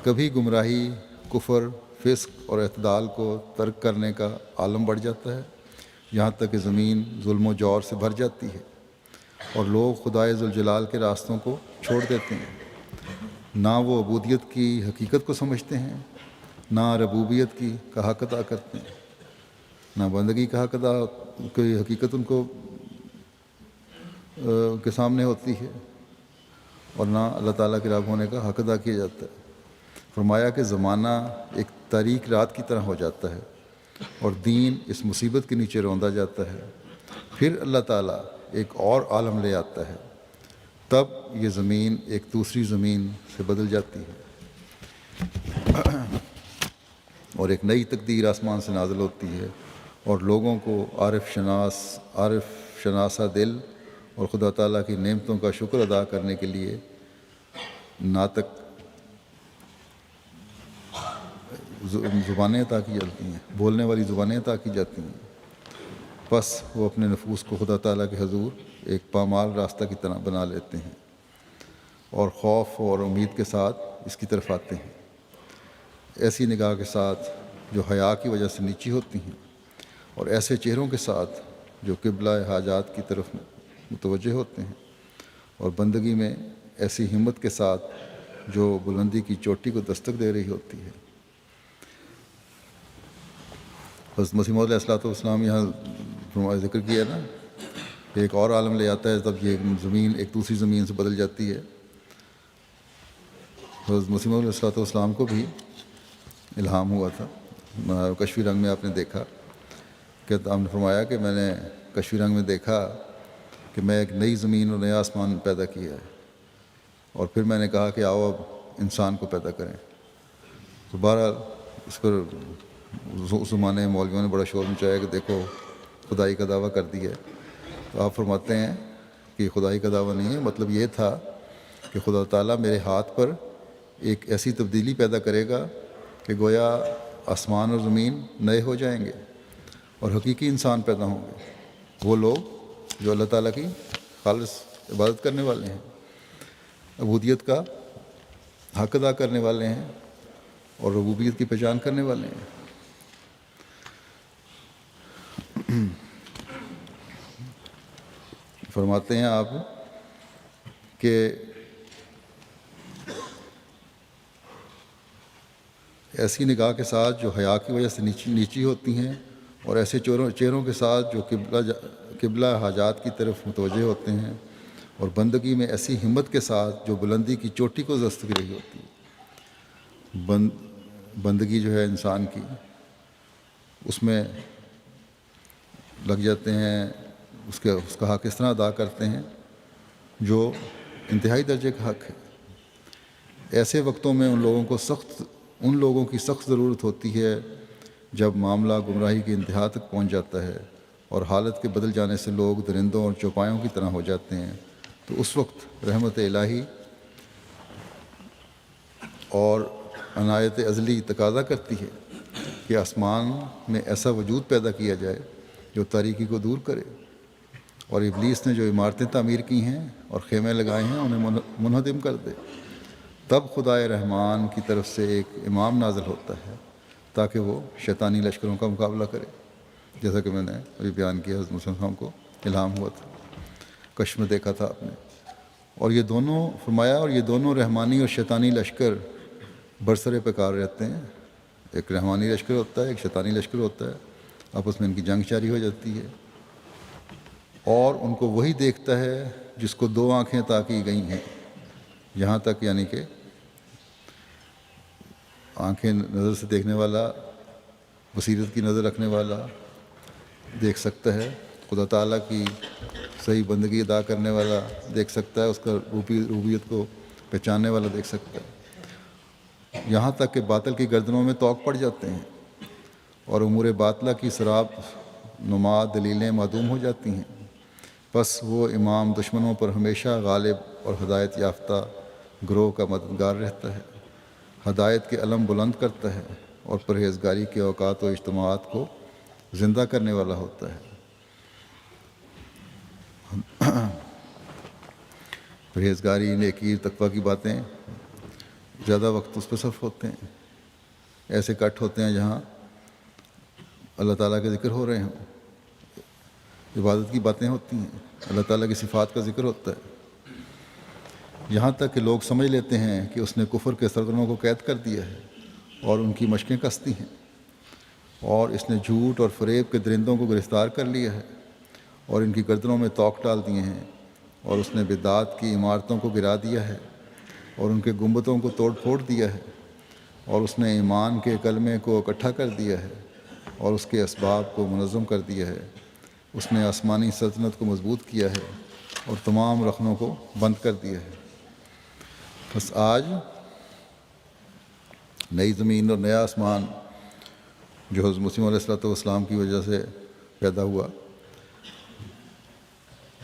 کبھی گمراہی، کفر، فسق اور اعتدال کو ترک کرنے کا عالم بڑھ جاتا ہے، یہاں تک کہ زمین ظلم و جور سے بھر جاتی ہے اور لوگ خدائے ذوالجلال کے راستوں کو چھوڑ دیتے ہیں۔ نہ وہ عبودیت کی حقیقت کو سمجھتے ہیں، نہ ربوبیت کا حق ادا کرتے ہیں، نہ بندگی کا حق ادا کی حقیقت ان کو کے سامنے ہوتی ہے، اور نہ اللہ تعالیٰ کے رب ہونے کا حق ادا کیا جاتا ہے۔ فرمایا کہ زمانہ ایک تاریک رات کی طرح ہو جاتا ہے اور دین اس مصیبت کے نیچے روندا جاتا ہے، پھر اللہ تعالیٰ ایک اور عالم لے آتا ہے، تب یہ زمین ایک دوسری زمین سے بدل جاتی ہے اور ایک نئی تقدیر آسمان سے نازل ہوتی ہے، اور لوگوں کو عارف شناسہ دل اور خدا تعالیٰ کی نعمتوں کا شکر ادا کرنے کے لیے ناطق زبانیں عطا کی جاتی ہیں، بولنے والی زبانیں عطا کی جاتی ہیں۔ بس وہ اپنے نفوس کو خدا تعالیٰ کے حضور ایک پامال راستہ کی طرح بنا لیتے ہیں اور خوف اور امید کے ساتھ اس کی طرف آتے ہیں، ایسی نگاہ کے ساتھ جو حیا کی وجہ سے نیچی ہوتی ہیں، اور ایسے چہروں کے ساتھ جو قبلہ حاجات کی طرف متوجہ ہوتے ہیں، اور بندگی میں ایسی ہمت کے ساتھ جو بلندی کی چوٹی کو دستک دے رہی ہوتی ہے۔ حضرت مسیح موعود علیہ الصلوۃ والسلام یہاں ذکر کیا ہے نا، ایک اور عالم لے آتا ہے تب یہ زمین ایک دوسری زمین سے بدل جاتی ہے۔ حضرت مسیح موعود علیہ الصلوۃ والسلام کو بھی الہام ہوا تھا، کشفی رنگ میں آپ نے دیکھا کہ آپ نے فرمایا کہ میں نے کشفی رنگ میں دیکھا کہ میں ایک نئی زمین اور نیا آسمان پیدا کیا ہے، اور پھر میں نے کہا کہ آؤ اب انسان کو پیدا کریں۔ تو بہرحال اس پر اس زمانے میں مولویوں نے بڑا شور مچایا کہ دیکھو خدائی کا دعویٰ کر دیا ہے۔ تو آپ فرماتے ہیں کہ خدائی کا دعویٰ نہیں ہے، مطلب یہ تھا کہ خدا تعالیٰ میرے ہاتھ پر ایک ایسی تبدیلی پیدا کرے گا کہ گویا آسمان اور زمین نئے ہو جائیں گے اور حقیقی انسان پیدا ہوں گے، وہ لوگ جو اللہ تعالیٰ کی خالص عبادت کرنے والے ہیں، عبودیت کا حق ادا کرنے والے ہیں اور ربوبیت کی پہچان کرنے والے ہیں۔ فرماتے ہیں آپ کہ ایسی نگاہ کے ساتھ جو حیا کی وجہ سے نیچی ہوتی ہیں، اور ایسے چہروں کے ساتھ جو قبلہ حاجات کی طرف متوجہ ہوتے ہیں، اور بندگی میں ایسی ہمت کے ساتھ جو بلندی کی چوٹی کو دست رہی ہوتی ہے۔ بندگی جو ہے انسان کی، اس میں لگ جاتے ہیں، اس کا حق اس طرح ادا کرتے ہیں جو انتہائی درجے کا حق ہے۔ ایسے وقتوں میں ان لوگوں کی سخت ضرورت ہوتی ہے جب معاملہ گمراہی کی انتہا تک پہنچ جاتا ہے اور حالت کے بدل جانے سے لوگ درندوں اور چوپایوں کی طرح ہو جاتے ہیں، تو اس وقت رحمت الہی اور عنایت ازلی تقاضا کرتی ہے کہ آسمان میں ایسا وجود پیدا کیا جائے جو تاریکی کو دور کرے، اور ابلیس نے جو عمارتیں تعمیر کی ہیں اور خیمے لگائے ہیں انہیں منہدم کر دے۔ تب خدائے رحمان کی طرف سے ایک امام نازل ہوتا ہے تاکہ وہ شیطانی لشکروں کا مقابلہ کرے، جیسا کہ میں نے ابھی بیان کیا، حضرت مسلم صاحب کو الہام ہوا تھا، کشف میں دیکھا تھا آپ نے۔ اور یہ دونوں فرمایا، اور یہ دونوں رحمانی اور شیطانی لشکر برسر پیکار رہتے ہیں، ایک رحمانی لشکر ہوتا ہے، ایک شیطانی لشکر ہوتا ہے، آپس میں ان کی جنگ جاری ہو جاتی ہے، اور ان کو وہی دیکھتا ہے جس کو دو آنکھیں عطا کی گئی ہیں، یہاں تک یعنی کہ آنکھیں نظر سے دیکھنے والا، بصیرت کی نظر رکھنے والا دیکھ سکتا ہے، خدا تعالیٰ کی صحیح بندگی ادا کرنے والا دیکھ سکتا ہے، اس کا ربوبیت کو پہچاننے والا دیکھ سکتا ہے، یہاں تک کہ باطل کی گردنوں میں طوق پڑ جاتے ہیں اور امور باطلہ کی سراب نما دلیلیں معدوم ہو جاتی ہیں۔ بس وہ امام دشمنوں پر ہمیشہ غالب اور ہدایت یافتہ گروہ کا مددگار رہتا ہے، ہدایت کے علم بلند کرتا ہے اور پرہیزگاری کے اوقات و اجتماعات کو زندہ کرنے والا ہوتا ہے۔ پرہیزگاری، نیکی، تقویٰ کی باتیں زیادہ وقت اس پہ صرف ہوتے ہیں، ایسے کٹ ہوتے ہیں جہاں اللہ تعالیٰ کے ذکر ہو رہے ہوں، عبادت کی باتیں ہوتی ہیں، اللہ تعالیٰ کی صفات کا ذکر ہوتا ہے، یہاں تک کہ لوگ سمجھ لیتے ہیں کہ اس نے کفر کے سرگرموں کو قید کر دیا ہے اور ان کی مشقیں کستی ہیں، اور اس نے جھوٹ اور فریب کے درندوں کو گرفتار کر لیا ہے اور ان کی گردنوں میں طوق ڈال دیے ہیں، اور اس نے بدعات کی عمارتوں کو گرا دیا ہے اور ان کے گنبدوں کو توڑ پھوڑ دیا ہے، اور اس نے ایمان کے کلمے کو اکٹھا کر دیا ہے اور اس کے اسباب کو منظم کر دیا ہے، اس نے آسمانی سلطنت کو مضبوط کیا ہے اور تمام رخنوں کو بند کر دیا ہے۔ بس آج نئی زمین اور نیا آسمان جو حضرت مسیح علیہ الصلوۃ والسلام کی وجہ سے پیدا ہوا،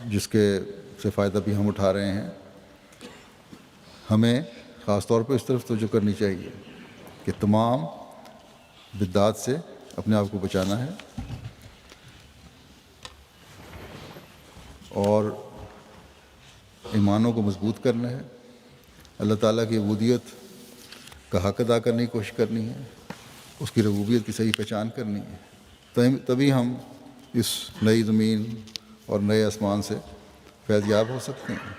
جس کے سے فائدہ بھی ہم اٹھا رہے ہیں، ہمیں خاص طور پہ اس طرف توجہ کرنی چاہیے کہ تمام بدعات سے اپنے آپ کو بچانا ہے اور ایمانوں کو مضبوط کرنا ہے، اللہ تعالیٰ کی عبودیت کا حق ادا کرنے کی کوشش کرنی ہے، اس کی ربوبیت کی صحیح پہچان کرنی ہے، تبھی ہم اس نئی زمین اور نئے آسمان سے فیض یاب ہو سکتے ہیں۔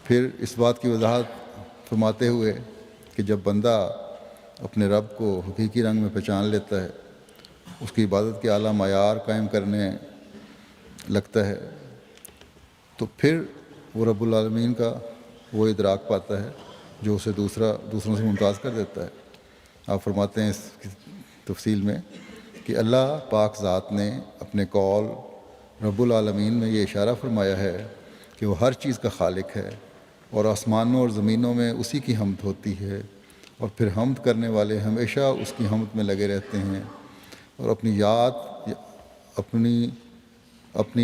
پھر اس بات کی وضاحت فرماتے ہوئے کہ جب بندہ اپنے رب کو حقیقی رنگ میں پہچان لیتا ہے، اس کی عبادت کے اعلیٰ معیار قائم کرنے لگتا ہے، تو پھر وہ رب العالمین کا وہ ادراک پاتا ہے جو اسے دوسروں سے ممتاز کر دیتا ہے۔ آپ فرماتے ہیں اس کی تفصیل میں کہ اللہ پاک ذات نے اپنے قول رب العالمین میں یہ اشارہ فرمایا ہے کہ وہ ہر چیز کا خالق ہے، اور آسمانوں اور زمینوں میں اسی کی حمد ہوتی ہے، اور پھر حمد کرنے والے ہمیشہ اس کی حمد میں لگے رہتے ہیں اور اپنی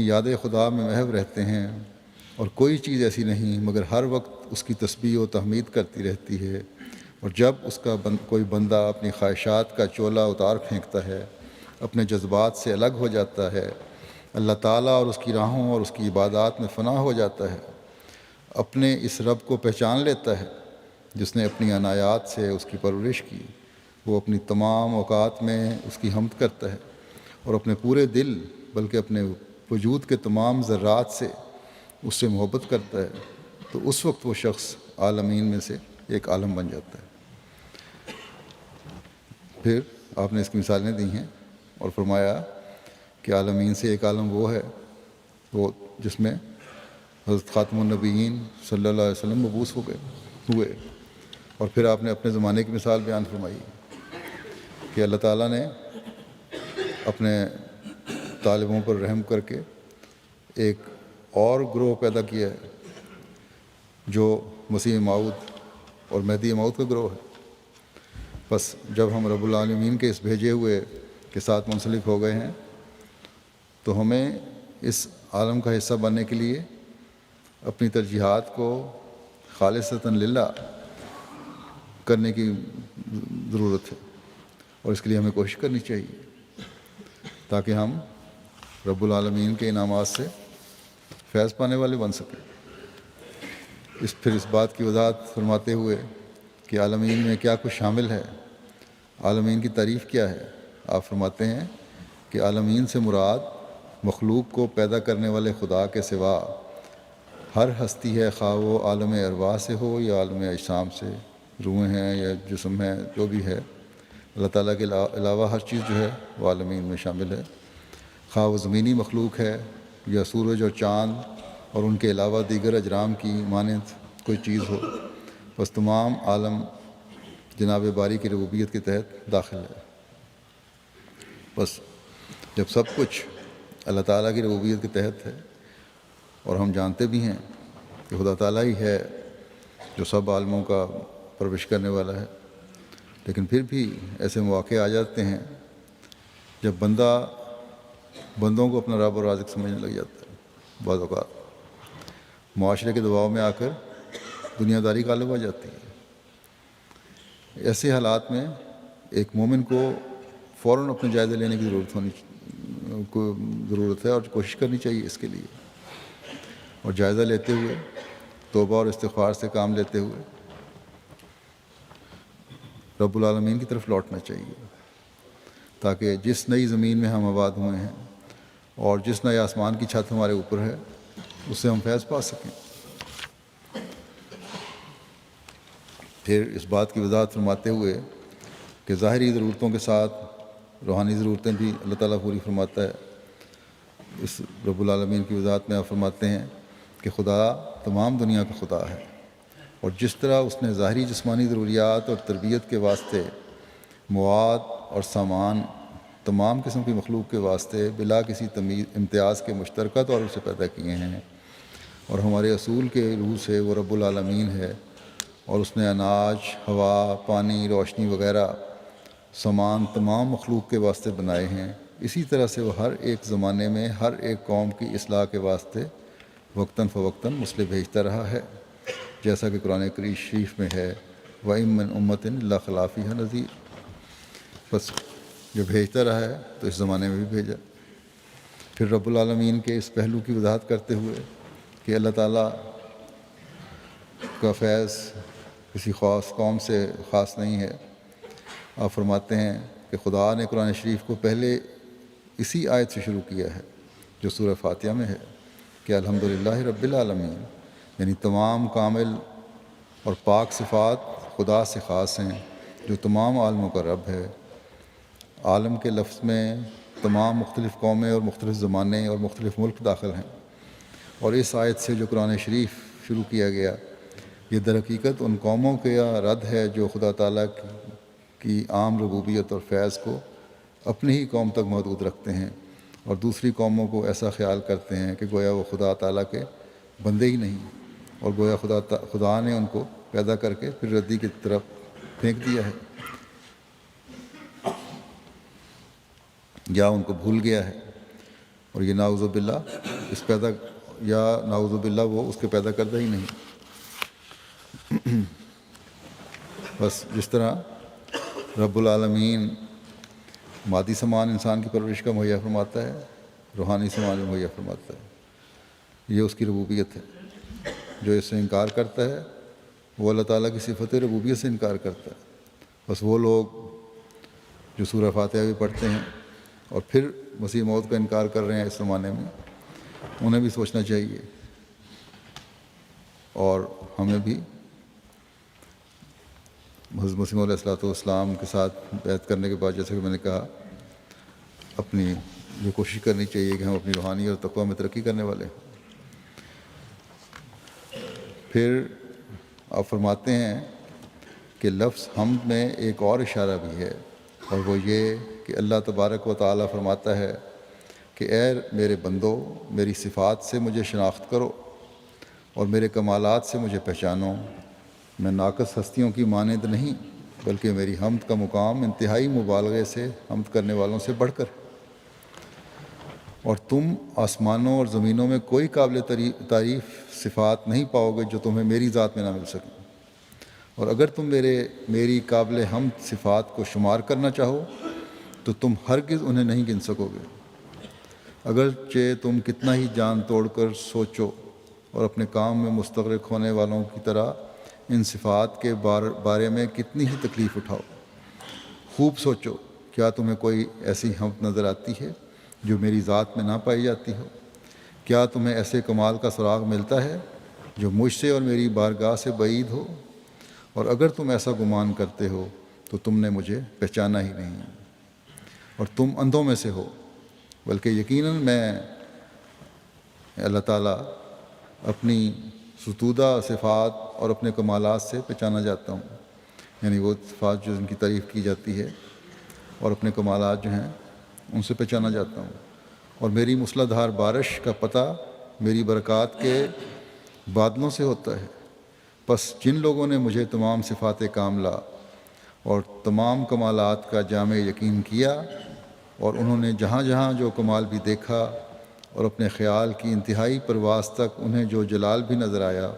یاد خدا میں محو رہتے ہیں، اور کوئی چیز ایسی نہیں مگر ہر وقت اس کی تسبیح و تحمید کرتی رہتی ہے۔ اور جب اس کا کوئی بندہ اپنی خواہشات کا چولہ اتار پھینکتا ہے، اپنے جذبات سے الگ ہو جاتا ہے، اللہ تعالیٰ اور اس کی راہوں اور اس کی عبادات میں فنا ہو جاتا ہے، اپنے اس رب کو پہچان لیتا ہے جس نے اپنی عنایات سے اس کی پرورش کی، وہ اپنی تمام اوقات میں اس کی حمد کرتا ہے اور اپنے پورے دل بلکہ اپنے وجود کے تمام ذرات سے اس سے محبت کرتا ہے، تو اس وقت وہ شخص عالمین میں سے ایک عالم بن جاتا ہے۔ پھر آپ نے اس کی مثالیں دی ہیں اور فرمایا کہ عالمین سے ایک عالم وہ ہے وہ جس میں حضرت خاتم النبیین صلی اللہ علیہ وسلم مبعوث ہوئے، اور پھر آپ نے اپنے زمانے کی مثال بیان فرمائی کہ اللہ تعالیٰ نے اپنے طالبوں پر رحم کر کے ایک اور گروہ پیدا کیا ہے جو مسیح موعود اور مہدی موعود کا گروہ ہے۔ بس جب ہم رب العالمین کے اس بھیجے ہوئے کے ساتھ منسلک ہو گئے ہیں تو ہمیں اس عالم کا حصہ بننے کے لیے اپنی ترجیحات کو خالصتاً للہ کرنے کی ضرورت ہے، اور اس کے لیے ہمیں کوشش کرنی چاہیے تاکہ ہم رب العالمین کے انعامات سے فیض پانے والے بن سکیں۔ پھر اس بات کی وضاحت فرماتے ہوئے کہ عالمین میں کیا کچھ شامل ہے، عالمین کی تعریف کیا ہے، آپ فرماتے ہیں کہ عالمین سے مراد مخلوق کو پیدا کرنے والے خدا کے سوا ہر ہستی ہے، خواہ وہ عالم ارواح سے ہو یا عالم اجسام سے، روحیں ہیں یا جسم ہے، جو بھی ہے، اللہ تعالیٰ کے علاوہ ہر چیز جو ہے وہ عالمین میں شامل ہے، خواہ وہ زمینی مخلوق ہے یا سورج اور چاند اور ان کے علاوہ دیگر اجرام کی مانند کوئی چیز ہو، بس تمام عالم جناب باری کی ربوبیت کے تحت داخل ہے۔ بس جب سب کچھ اللہ تعالیٰ کی ربوبیت کے تحت ہے، اور ہم جانتے بھی ہیں کہ خدا تعالیٰ ہی ہے جو سب عالموں کا پرورش کرنے والا ہے، لیکن پھر بھی ایسے مواقع آ جاتے ہیں جب بندوں کو اپنا رب اور رازق سمجھنے لگ جاتا ہے۔ بعض اوقات معاشرے کے دباؤ میں آ کر دنیا داری غالب ہو جاتی ہے۔ ایسے حالات میں ایک مومن کو فوراً اپنے جائزے لینے کی ضرورت ہے اور کوشش کرنی چاہیے اس کے لیے، اور جائزہ لیتے ہوئے توبہ اور استغفار سے کام لیتے ہوئے رب العالمین کی طرف لوٹنا چاہیے، تاکہ جس نئی زمین میں ہم آباد ہوئے ہیں اور جس نئے آسمان کی چھت ہمارے اوپر ہے اس سے ہم فیض پا سکیں۔ پھر اس بات کی وضاحت فرماتے ہوئے کہ ظاہری ضرورتوں کے ساتھ روحانی ضرورتیں بھی اللہ تعالیٰ پوری فرماتا ہے، اس رب العالمین کی وضاحت میں آپ فرماتے ہیں کہ خدا تمام دنیا کا خدا ہے، اور جس طرح اس نے ظاہری جسمانی ضروریات اور تربیت کے واسطے مواد اور سامان تمام قسم کی مخلوق کے واسطے بلا کسی امتیاز کے مشترکہ طور سے پیدا کیے ہیں، اور ہمارے اصول کے روح سے وہ رب العالمین ہے، اور اس نے اناج، ہوا، پانی، روشنی وغیرہ سامان تمام مخلوق کے واسطے بنائے ہیں، اسی طرح سے وہ ہر ایک زمانے میں ہر ایک قوم کی اصلاح کے واسطے وقتاً فوقتاً مسلح بھیجتا رہا ہے، جیسا کہ قرآن کریم شریف میں ہے وَإِن مِّنْ أُمَّةٍ إِلَّا خَلَا فِيهَا نَذِيرٌ۔ بس جو بھیجتا رہا ہے تو اس زمانے میں بھی بھیجا۔ پھر رب العالمین کے اس پہلو کی وضاحت کرتے ہوئے کہ اللہ تعالیٰ کا فیض کسی خاص قوم سے خاص نہیں ہے، آپ فرماتے ہیں کہ خدا نے قرآن شریف کو پہلے اسی آیت سے شروع کیا ہے جو سورہ فاتحہ میں ہے کہ الحمدللہ رب العالمین، یعنی تمام کامل اور پاک صفات خدا سے خاص ہیں، جو تمام عالموں کا رب ہے۔ عالم کے لفظ میں تمام مختلف قومیں اور مختلف زمانے اور مختلف ملک داخل ہیں، اور اس آیت سے جو قرآن شریف شروع کیا گیا، یہ در حقیقت ان قوموں کا رد ہے جو خدا تعالیٰ کی عام ربوبیت اور فیض کو اپنی ہی قوم تک محدود رکھتے ہیں، اور دوسری قوموں کو ایسا خیال کرتے ہیں کہ گویا وہ خدا تعالیٰ کے بندے ہی نہیں، اور گویا خدا نے ان کو پیدا کر کے پھر ردی کی طرف پھینک دیا ہے یا ان کو بھول گیا ہے، اور یہ نعوذ باللہ نعوذ باللہ وہ اس کے پیدا کردہ ہی نہیں۔ بس جس طرح رب العالمین مادی سامان انسان کی پرورش کا مہیا فرماتا ہے، روحانی سامان بھی مہیا فرماتا ہے، یہ اس کی ربوبیت ہے۔ جو اس سے انکار کرتا ہے وہ اللہ تعالیٰ کی صفت ربوبیت سے انکار کرتا ہے۔ بس وہ لوگ جو سورہ فاتحہ بھی پڑھتے ہیں اور پھر مسیح موت کا انکار کر رہے ہیں اس زمانے میں، انہیں بھی سوچنا چاہیے، اور ہمیں بھی حضرت مسیح علیہ السلام کے ساتھ بیعت کرنے کے بعد، جیسے کہ میں نے کہا، اپنی یہ کوشش کرنی چاہیے کہ ہم اپنی روحانی اور تقویٰ میں ترقی کرنے والے ہیں۔ پھر آپ فرماتے ہیں کہ لفظ حمد میں ایک اور اشارہ بھی ہے، اور وہ یہ کہ اللہ تبارک و تعالیٰ فرماتا ہے کہ اے میرے بندو، میری صفات سے مجھے شناخت کرو اور میرے کمالات سے مجھے پہچانو۔ میں ناقص ہستیوں کی مانند نہیں، بلکہ میری حمد کا مقام انتہائی مبالغے سے حمد کرنے والوں سے بڑھ کر، اور تم آسمانوں اور زمینوں میں کوئی قابل تعریف صفات نہیں پاؤ گے جو تمہیں میری ذات میں نہ مل سکیں، اور اگر تم میری قابل حمد صفات کو شمار کرنا چاہو تو تم ہرگز انہیں نہیں گن سکو گے، اگرچہ تم کتنا ہی جان توڑ کر سوچو اور اپنے کام میں مستغرق ہونے والوں کی طرح ان صفات کے بارے میں کتنی ہی تکلیف اٹھاؤ۔ خوب سوچو، کیا تمہیں کوئی ایسی حمد نظر آتی ہے جو میری ذات میں نہ پائی جاتی ہو؟ کیا تمہیں ایسے کمال کا سراغ ملتا ہے جو مجھ سے اور میری بارگاہ سے بعید ہو؟ اور اگر تم ایسا گمان کرتے ہو تو تم نے مجھے پہچانا ہی نہیں، اور تم اندھوں میں سے ہو، بلکہ یقیناً میں اللہ تعالیٰ اپنی ستودہ صفات اور اپنے کمالات سے پہچانا جاتا ہوں، یعنی وہ صفات جو ان کی تعریف کی جاتی ہے اور اپنے کمالات جو ہیں ان سے پہچانا جاتا ہوں، اور میری موسلا دھار بارش کا پتہ میری برکات کے بادلوں سے ہوتا ہے۔ پس جن لوگوں نے مجھے تمام صفات کاملہ اور تمام کمالات کا جامع یقین کیا، اور انہوں نے جہاں جہاں جو کمال بھی دیکھا اور اپنے خیال کی انتہائی پرواز تک انہیں جو جلال بھی نظر آیا،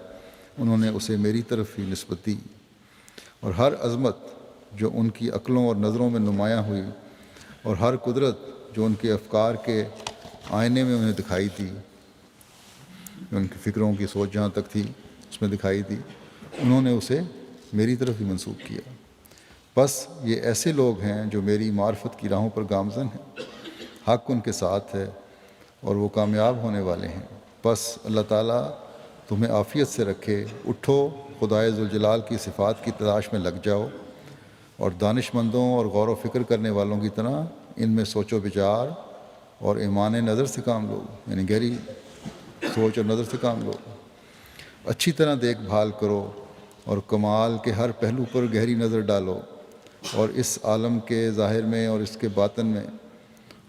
انہوں نے اسے میری طرف ہی نسبت دی، اور ہر عظمت جو ان کی عقلوں اور نظروں میں نمایاں ہوئی، اور ہر قدرت جو ان کے افکار کے آئینے میں انہیں دکھائی دی، ان کی فکروں کی سوچ جہاں تک تھی اس میں دکھائی دی، انہوں نے اسے میری طرف ہی منسوب کیا۔ بس یہ ایسے لوگ ہیں جو میری معرفت کی راہوں پر گامزن ہیں، حق ان کے ساتھ ہے اور وہ کامیاب ہونے والے ہیں۔ بس اللہ تعالیٰ تمہیں عافیت سے رکھے، اٹھو، خدائے ذوالجلال کی صفات کی تلاش میں لگ جاؤ، اور دانش مندوں اور غور و فکر کرنے والوں کی طرح ان میں سوچ و بچار اور ایمان نظر سے کام لو، یعنی گہری سوچ اور نظر سے کام لو، اچھی طرح دیکھ بھال کرو اور کمال کے ہر پہلو پر گہری نظر ڈالو، اور اس عالم کے ظاہر میں اور اس کے باطن میں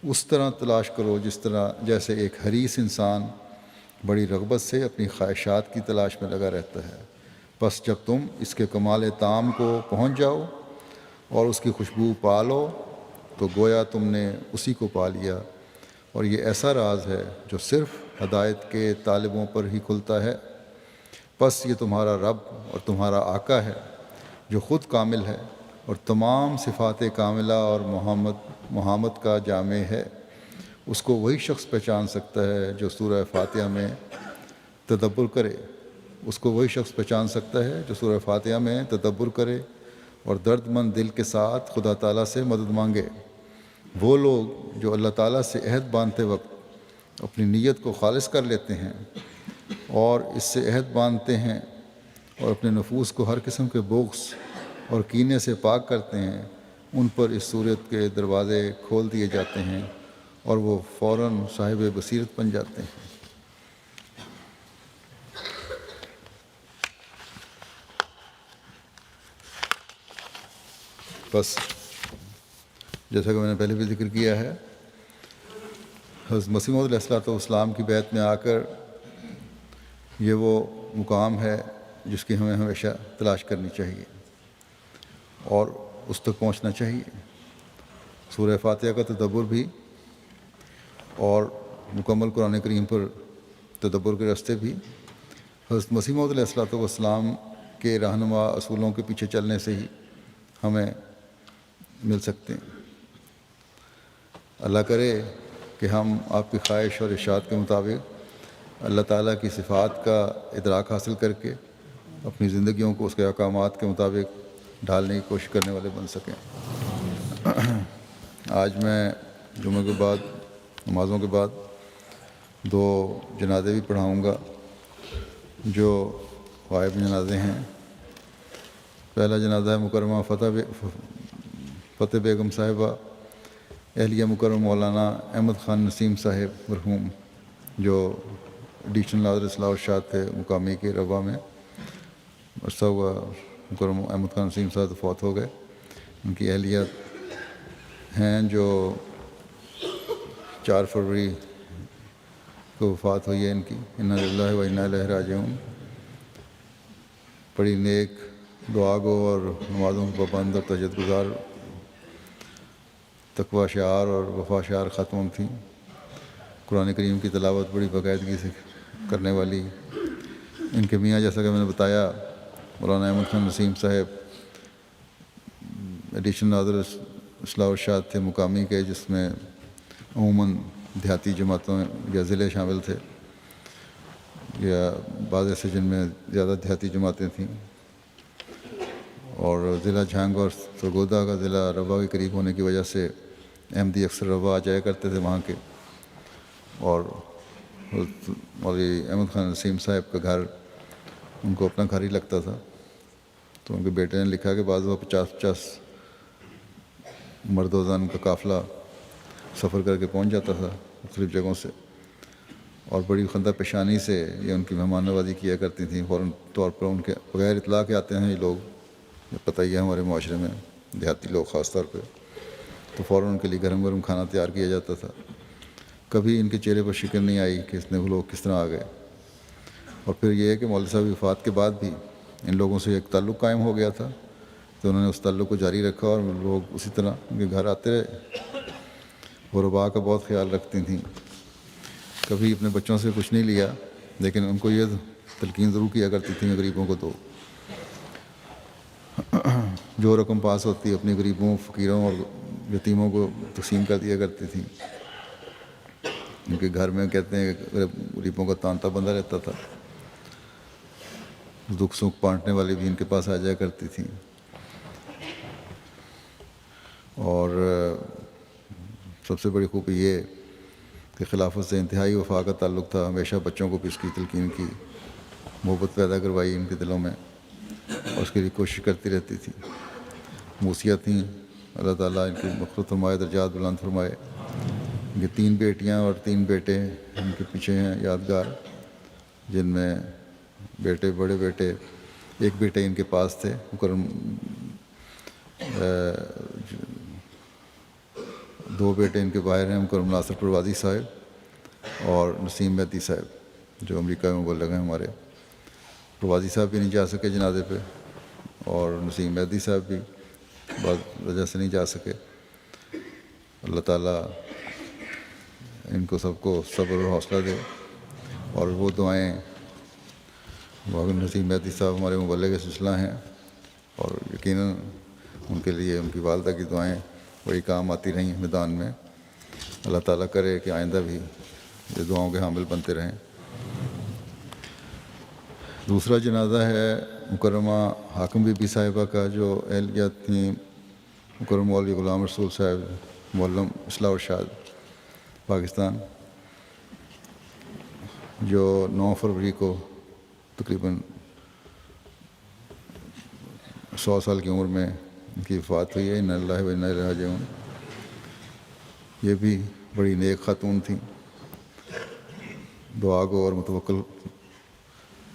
اس طرح تلاش کرو جیسے ایک حریص انسان بڑی رغبت سے اپنی خواہشات کی تلاش میں لگا رہتا ہے۔ بس جب تم اس کے کمال تام کو پہنچ جاؤ اور اس کی خوشبو پا لو تو گویا تم نے اسی کو پا لیا، اور یہ ایسا راز ہے جو صرف ہدایت کے طالبوں پر ہی کھلتا ہے۔ بس یہ تمہارا رب اور تمہارا آقا ہے جو خود کامل ہے اور تمام صفات کاملہ اور محمد کا جامع ہے۔ اس کو وہی شخص پہچان سکتا ہے جو سورہ فاتحہ میں تدبر کرے، اس کو وہی شخص پہچان سکتا ہے جو سورہ فاتحہ میں تدبر کرے اور درد مند دل کے ساتھ خدا تعالیٰ سے مدد مانگے۔ وہ لوگ جو اللہ تعالیٰ سے عہد باندھتے وقت اپنی نیت کو خالص کر لیتے ہیں اور اس سے عہد باندھتے ہیں اور اپنے نفوس کو ہر قسم کے بغض اور کینے سے پاک کرتے ہیں ان پر اس صورت کے دروازے کھول دیے جاتے ہیں اور وہ فوراً صاحب بصیرت بن جاتے ہیں۔ بس جیسا کہ میں نے پہلے بھی ذکر کیا ہے، حضرت مسیح موعود علیہ السلام کی بیعت میں آ کر یہ وہ مقام ہے جس کی ہمیں ہمیشہ تلاش کرنی چاہیے اور اس تک پہنچنا چاہیے۔ سورہ فاتحہ کا تدبر بھی اور مکمل قرآن کریم پر تدبر کے راستے بھی حضرت مسیح موعود علیہ السلام کے رہنما اصولوں کے پیچھے چلنے سے ہی ہمیں مل سکتے ہیں۔ اللہ کرے کہ ہم آپ کی خواہش اور ارشاد کے مطابق اللہ تعالیٰ کی صفات کا ادراک حاصل کر کے اپنی زندگیوں کو اس کے احکامات کے مطابق ڈھالنے کی کوشش کرنے والے بن سکیں۔ آج میں جمعہ کے بعد نمازوں کے بعد 2 جنازے بھی پڑھاؤں گا جو غائب جنازے ہیں۔ پہلا جنازہ ہے مکرمہ فتح بیگم صاحبہ اہلیہ مکرم مولانا احمد خان نسیم صاحب مرحوم، جو ایڈیشنل ناظر اصلاح و ارشاد تھے مقامی کے روا میں۔ عرصہ ہوا مکرم احمد خان نسیم صاحب فوت ہو گئے۔ ان کی اہلیہ ہیں جو 4 فروری کو وفات ہوئی ہے ان کی، انا للہ و انا الیہ راجعون۔ بڑی نیک، دعا گو اور نمازوں کے پابند اور تہجد گزار، تقوی شعار اور وفا شعار ختم تھیں۔ قرآن کریم کی تلاوت بڑی باقاعدگی سے کرنے والی ان کے میاں، جیسا کہ میں نے بتایا، مولانا احمد خان نسیم صاحب ایڈیشنل ناظر اصلاح و ارشاد تھے مقامی کے، جس میں عموماً دیہاتی جماعتوں یا ضلع شامل تھے، یا بعض ایسے جن میں زیادہ دیہاتی جماعتیں تھیں۔ اور ضلع جھانگ اور سرگودا کا ضلع روا کے قریب ہونے کی وجہ سے احمدی اکثر روا آ جایا کرتے تھے وہاں کے، اور مولوی احمد خان نسیم صاحب کا گھر ان کو اپنا گھر ہی لگتا تھا۔ تو ان کے بیٹے نے لکھا کہ بعض وہ 50 مرد و زن کا قافلہ سفر کر کے پہنچ جاتا تھا مختلف جگہوں سے، اور بڑی خندہ پیشانی سے یہ ان کی مہمان نوازی کیا کرتی تھیں۔ فوراً طور پر ان کے بغیر اطلاع کے آتے ہیں یہ لوگ، پتہ ہی ہے ہمارے معاشرے میں دیہاتی لوگ خاص طور پہ، تو فوراً ان کے لیے گرم گرم کھانا تیار کیا جاتا تھا۔ کبھی ان کے چہرے پر شکن نہیں آئی کہ وہ لوگ کس طرح آ گئے۔ اور پھر یہ ہے کہ مولوی صاحب کی وفات کے بعد بھی ان لوگوں سے ایک تعلق قائم ہو گیا تھا، تو انہوں نے اس تعلق کو جاری رکھا اور لوگ اسی طرح ان کے گھر آتے رہے۔ وہ ربا کا بہت خیال رکھتی تھیں، کبھی اپنے بچوں سے کچھ نہیں لیا، لیکن ان کو یہ تلقین ضرور کیا کرتی تھیں غریبوں کو، تو جو رقم پاس ہوتی اپنی غریبوں، فقیروں اور یتیموں کو تقسیم کر دیا کرتی تھیں۔ ان کے گھر میں کہتے ہیں کہ غریبوں کا تانتا بندہ رہتا تھا، دکھ سکھ بانٹنے والی بھی ان کے پاس آ جایا کرتی تھیں۔ اور سب سے بڑی خوبی یہ کہ خلافت سے انتہائی وفا کا تعلق تھا، ہمیشہ بچوں کو بھی اس کی تلقین کی، محبت پیدا کروائی ان کے دلوں میں، اور اس کے لیے کوشش کرتی رہتی تھی۔ موسیہ تھیں، اللہ تعالیٰ ان کی مغفرت فرمائے، درجات بلند فرمائے۔ ان کی 3 بیٹیاں اور 3 بیٹے ان کے پیچھے ہیں یادگار، جن میں بڑے بیٹے، ایک بیٹے ان کے پاس تھے مکرم، 2 بیٹے ان کے باہر ہیں، مکرم ناصر پروازی صاحب اور نسیم مہدی صاحب جو امریکہ میں مبلغ ہیں ہمارے۔ پروازی صاحب بھی نہیں جا سکے جنازے پہ، اور نسیم مہدی صاحب بھی بعض وجہ سے نہیں جا سکے۔ اللہ تعالیٰ ان کو سب کو صبر اور حوصلہ دے، اور وہ دعائیں، نسیم مہدی صاحب ہمارے مبلغ سلسلہ ہیں، اور یقیناً ان کے لیے ان کی والدہ کی دعائیں بڑی کام آتی رہیں میدان میں۔ اللہ تعالیٰ کرے کہ آئندہ بھی یہ دعاؤں کے حامل بنتے رہیں۔ دوسرا جنازہ ہے مکرمہ حاکم بی بی صاحبہ کا، جو اہلیہ تھیں مکرم مولوی غلام رسول صاحب معلم اصلاح و ارشاد پاکستان، جو 9 فروری کو تقریباً 100 سال کی عمر میں ان کی وفات ہوئی ہے، انا للہ و انا الیہ راجعون۔ یہ بھی بڑی نیک خاتون تھیں، دعا گو اور متوکل،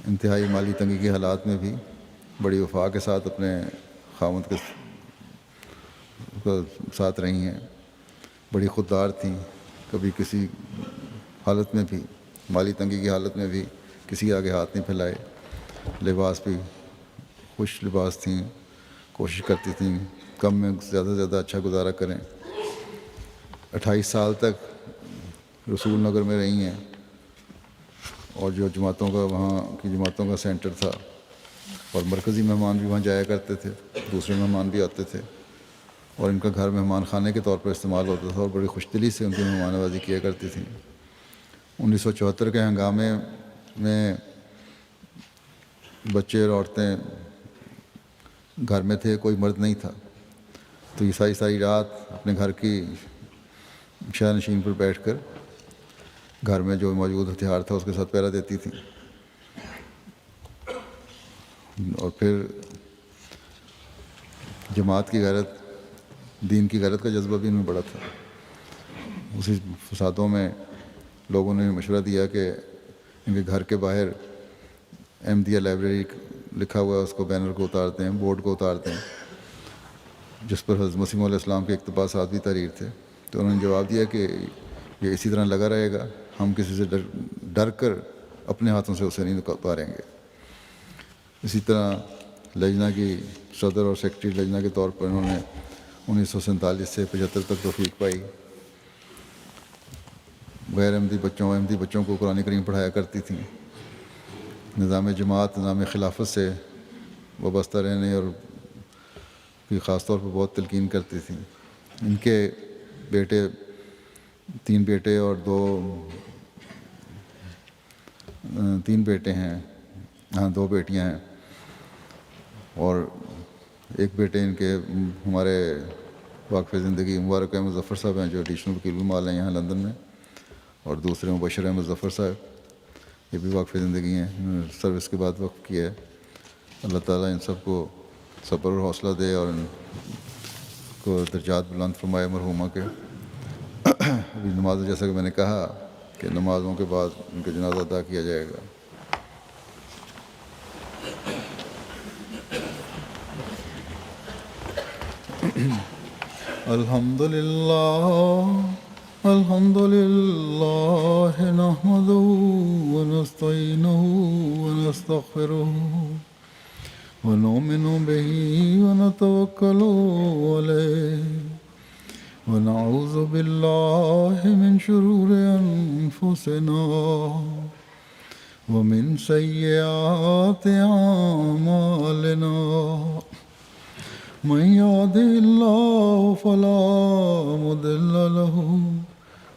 انتہائی مالی تنگی کے حالات میں بھی بڑی وفا کے ساتھ اپنے خاوند کے ساتھ رہی ہیں، بڑی خوددار تھیں، کبھی کسی حالت میں بھی، مالی تنگی کی حالت میں بھی کسی آگے ہاتھ نہیں پھیلائے، لباس بھی خوش لباس تھیں، کوشش کرتی تھیں کم میں زیادہ سے زیادہ اچھا گزارا کریں۔ 28 سال تک رسول نگر میں رہی ہیں، اور جو جماعتوں کا وہاں کی جماعتوں کا سینٹر تھا، اور مرکزی مہمان بھی وہاں جایا کرتے تھے، دوسرے مہمان بھی آتے تھے، اور ان کا گھر مہمان خانے کے طور پر استعمال ہوتا تھا، اور بڑی خوش دلی سے ان کی مہمان نوازی کیا کرتی تھیں۔ 1974 کے ہنگامے میں بچے اور عورتیں گھر میں تھے، کوئی مرد نہیں تھا، تو یہ ساری رات اپنے گھر کی شاہ نشین پر بیٹھ کر گھر میں جو موجود ہتھیار تھا اس کے ساتھ پہرا دیتی تھیں، اور پھر جماعت کی غیرت، دین کی غیرت کا جذبہ بھی ان میں بڑا تھا۔ اسی فسادوں میں لوگوں نے مشورہ دیا کہ ان کے گھر کے باہر احمدیہ لائبریری لکھا ہوا ہے، اس کو بینر کو اتارتے ہیں، بورڈ کو اتارتے ہیں، جس پر حضرت مسیح علیہ السلام کے اقتباسات بھی تحریر تھے۔ تو انہوں نے جواب دیا کہ یہ اسی طرح لگا رہے گا، ہم کسی سے ڈر کر اپنے ہاتھوں سے اسے نہیں اتاریں گے۔ اسی طرح لجنہ کی صدر اور سیکرٹری لجنہ کے طور پر انہوں نے 1947 سے 75 تک توفیق پائی۔ غیر احمدی بچوں کو قرآن کریم پڑھایا کرتی تھیں، نظام جماعت، نظام خلافت سے وابستہ رہنے اور خاص طور پر بہت تلقین کرتی تھیں۔ ان کے بیٹے، 3 بیٹے اور 3 بیٹے ہیں، 2 بیٹیاں ہیں، اور ایک بیٹے ان کے ہمارے واقف زندگی مبارک احمد ظفر صاحب ہیں، جو ایڈیشنل وکیل المال ہیں یہاں لندن میں، اور دوسرے مبشر احمد ظفر صاحب، یہ بھی واقف زندگی ہیں، سروس کے بعد وقف کیا ہے۔ اللہ تعالیٰ ان سب کو صبر اور حوصلہ دے اور ان کو درجات بلند فرمائے مرحومہ کے۔ ابھی نماز، جیسا کہ میں نے کہا کہ نمازوں کے بعد ان کا جنازہ ادا کیا جائے گا۔ الحمد للہ نحمدہ ونستعینہ ونستغفرہ ونؤمن بہ ونتوکل علیہ ونعوذ باللہ من شرور انفسنا ومن سیئات اعمالنا، من يهده الله فلا مضل له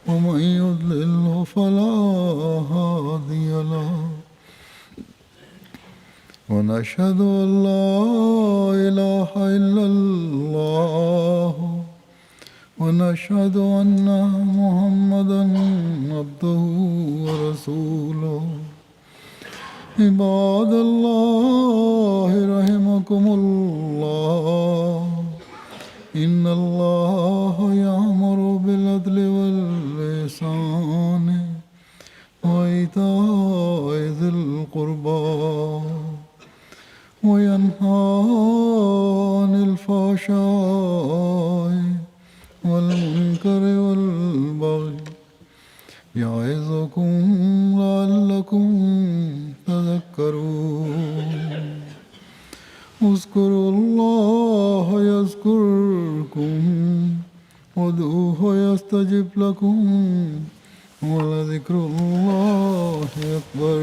ومن يضلل فلا هادي له، ونشهد أن لا إله إلا الله ونشهد أن محمدا عبده ورسوله۔ عباد الله رحمكم الله، إن الله يأمر بالعدل والإحسان وإيتاء ذي القربى وينهى عن الفحشاء والمنكر والبغي يعظكم لعلكم تذكرون۔ اذكروا الله يذكركم وادعوه يستجب لكم ولذكر الله أكبر۔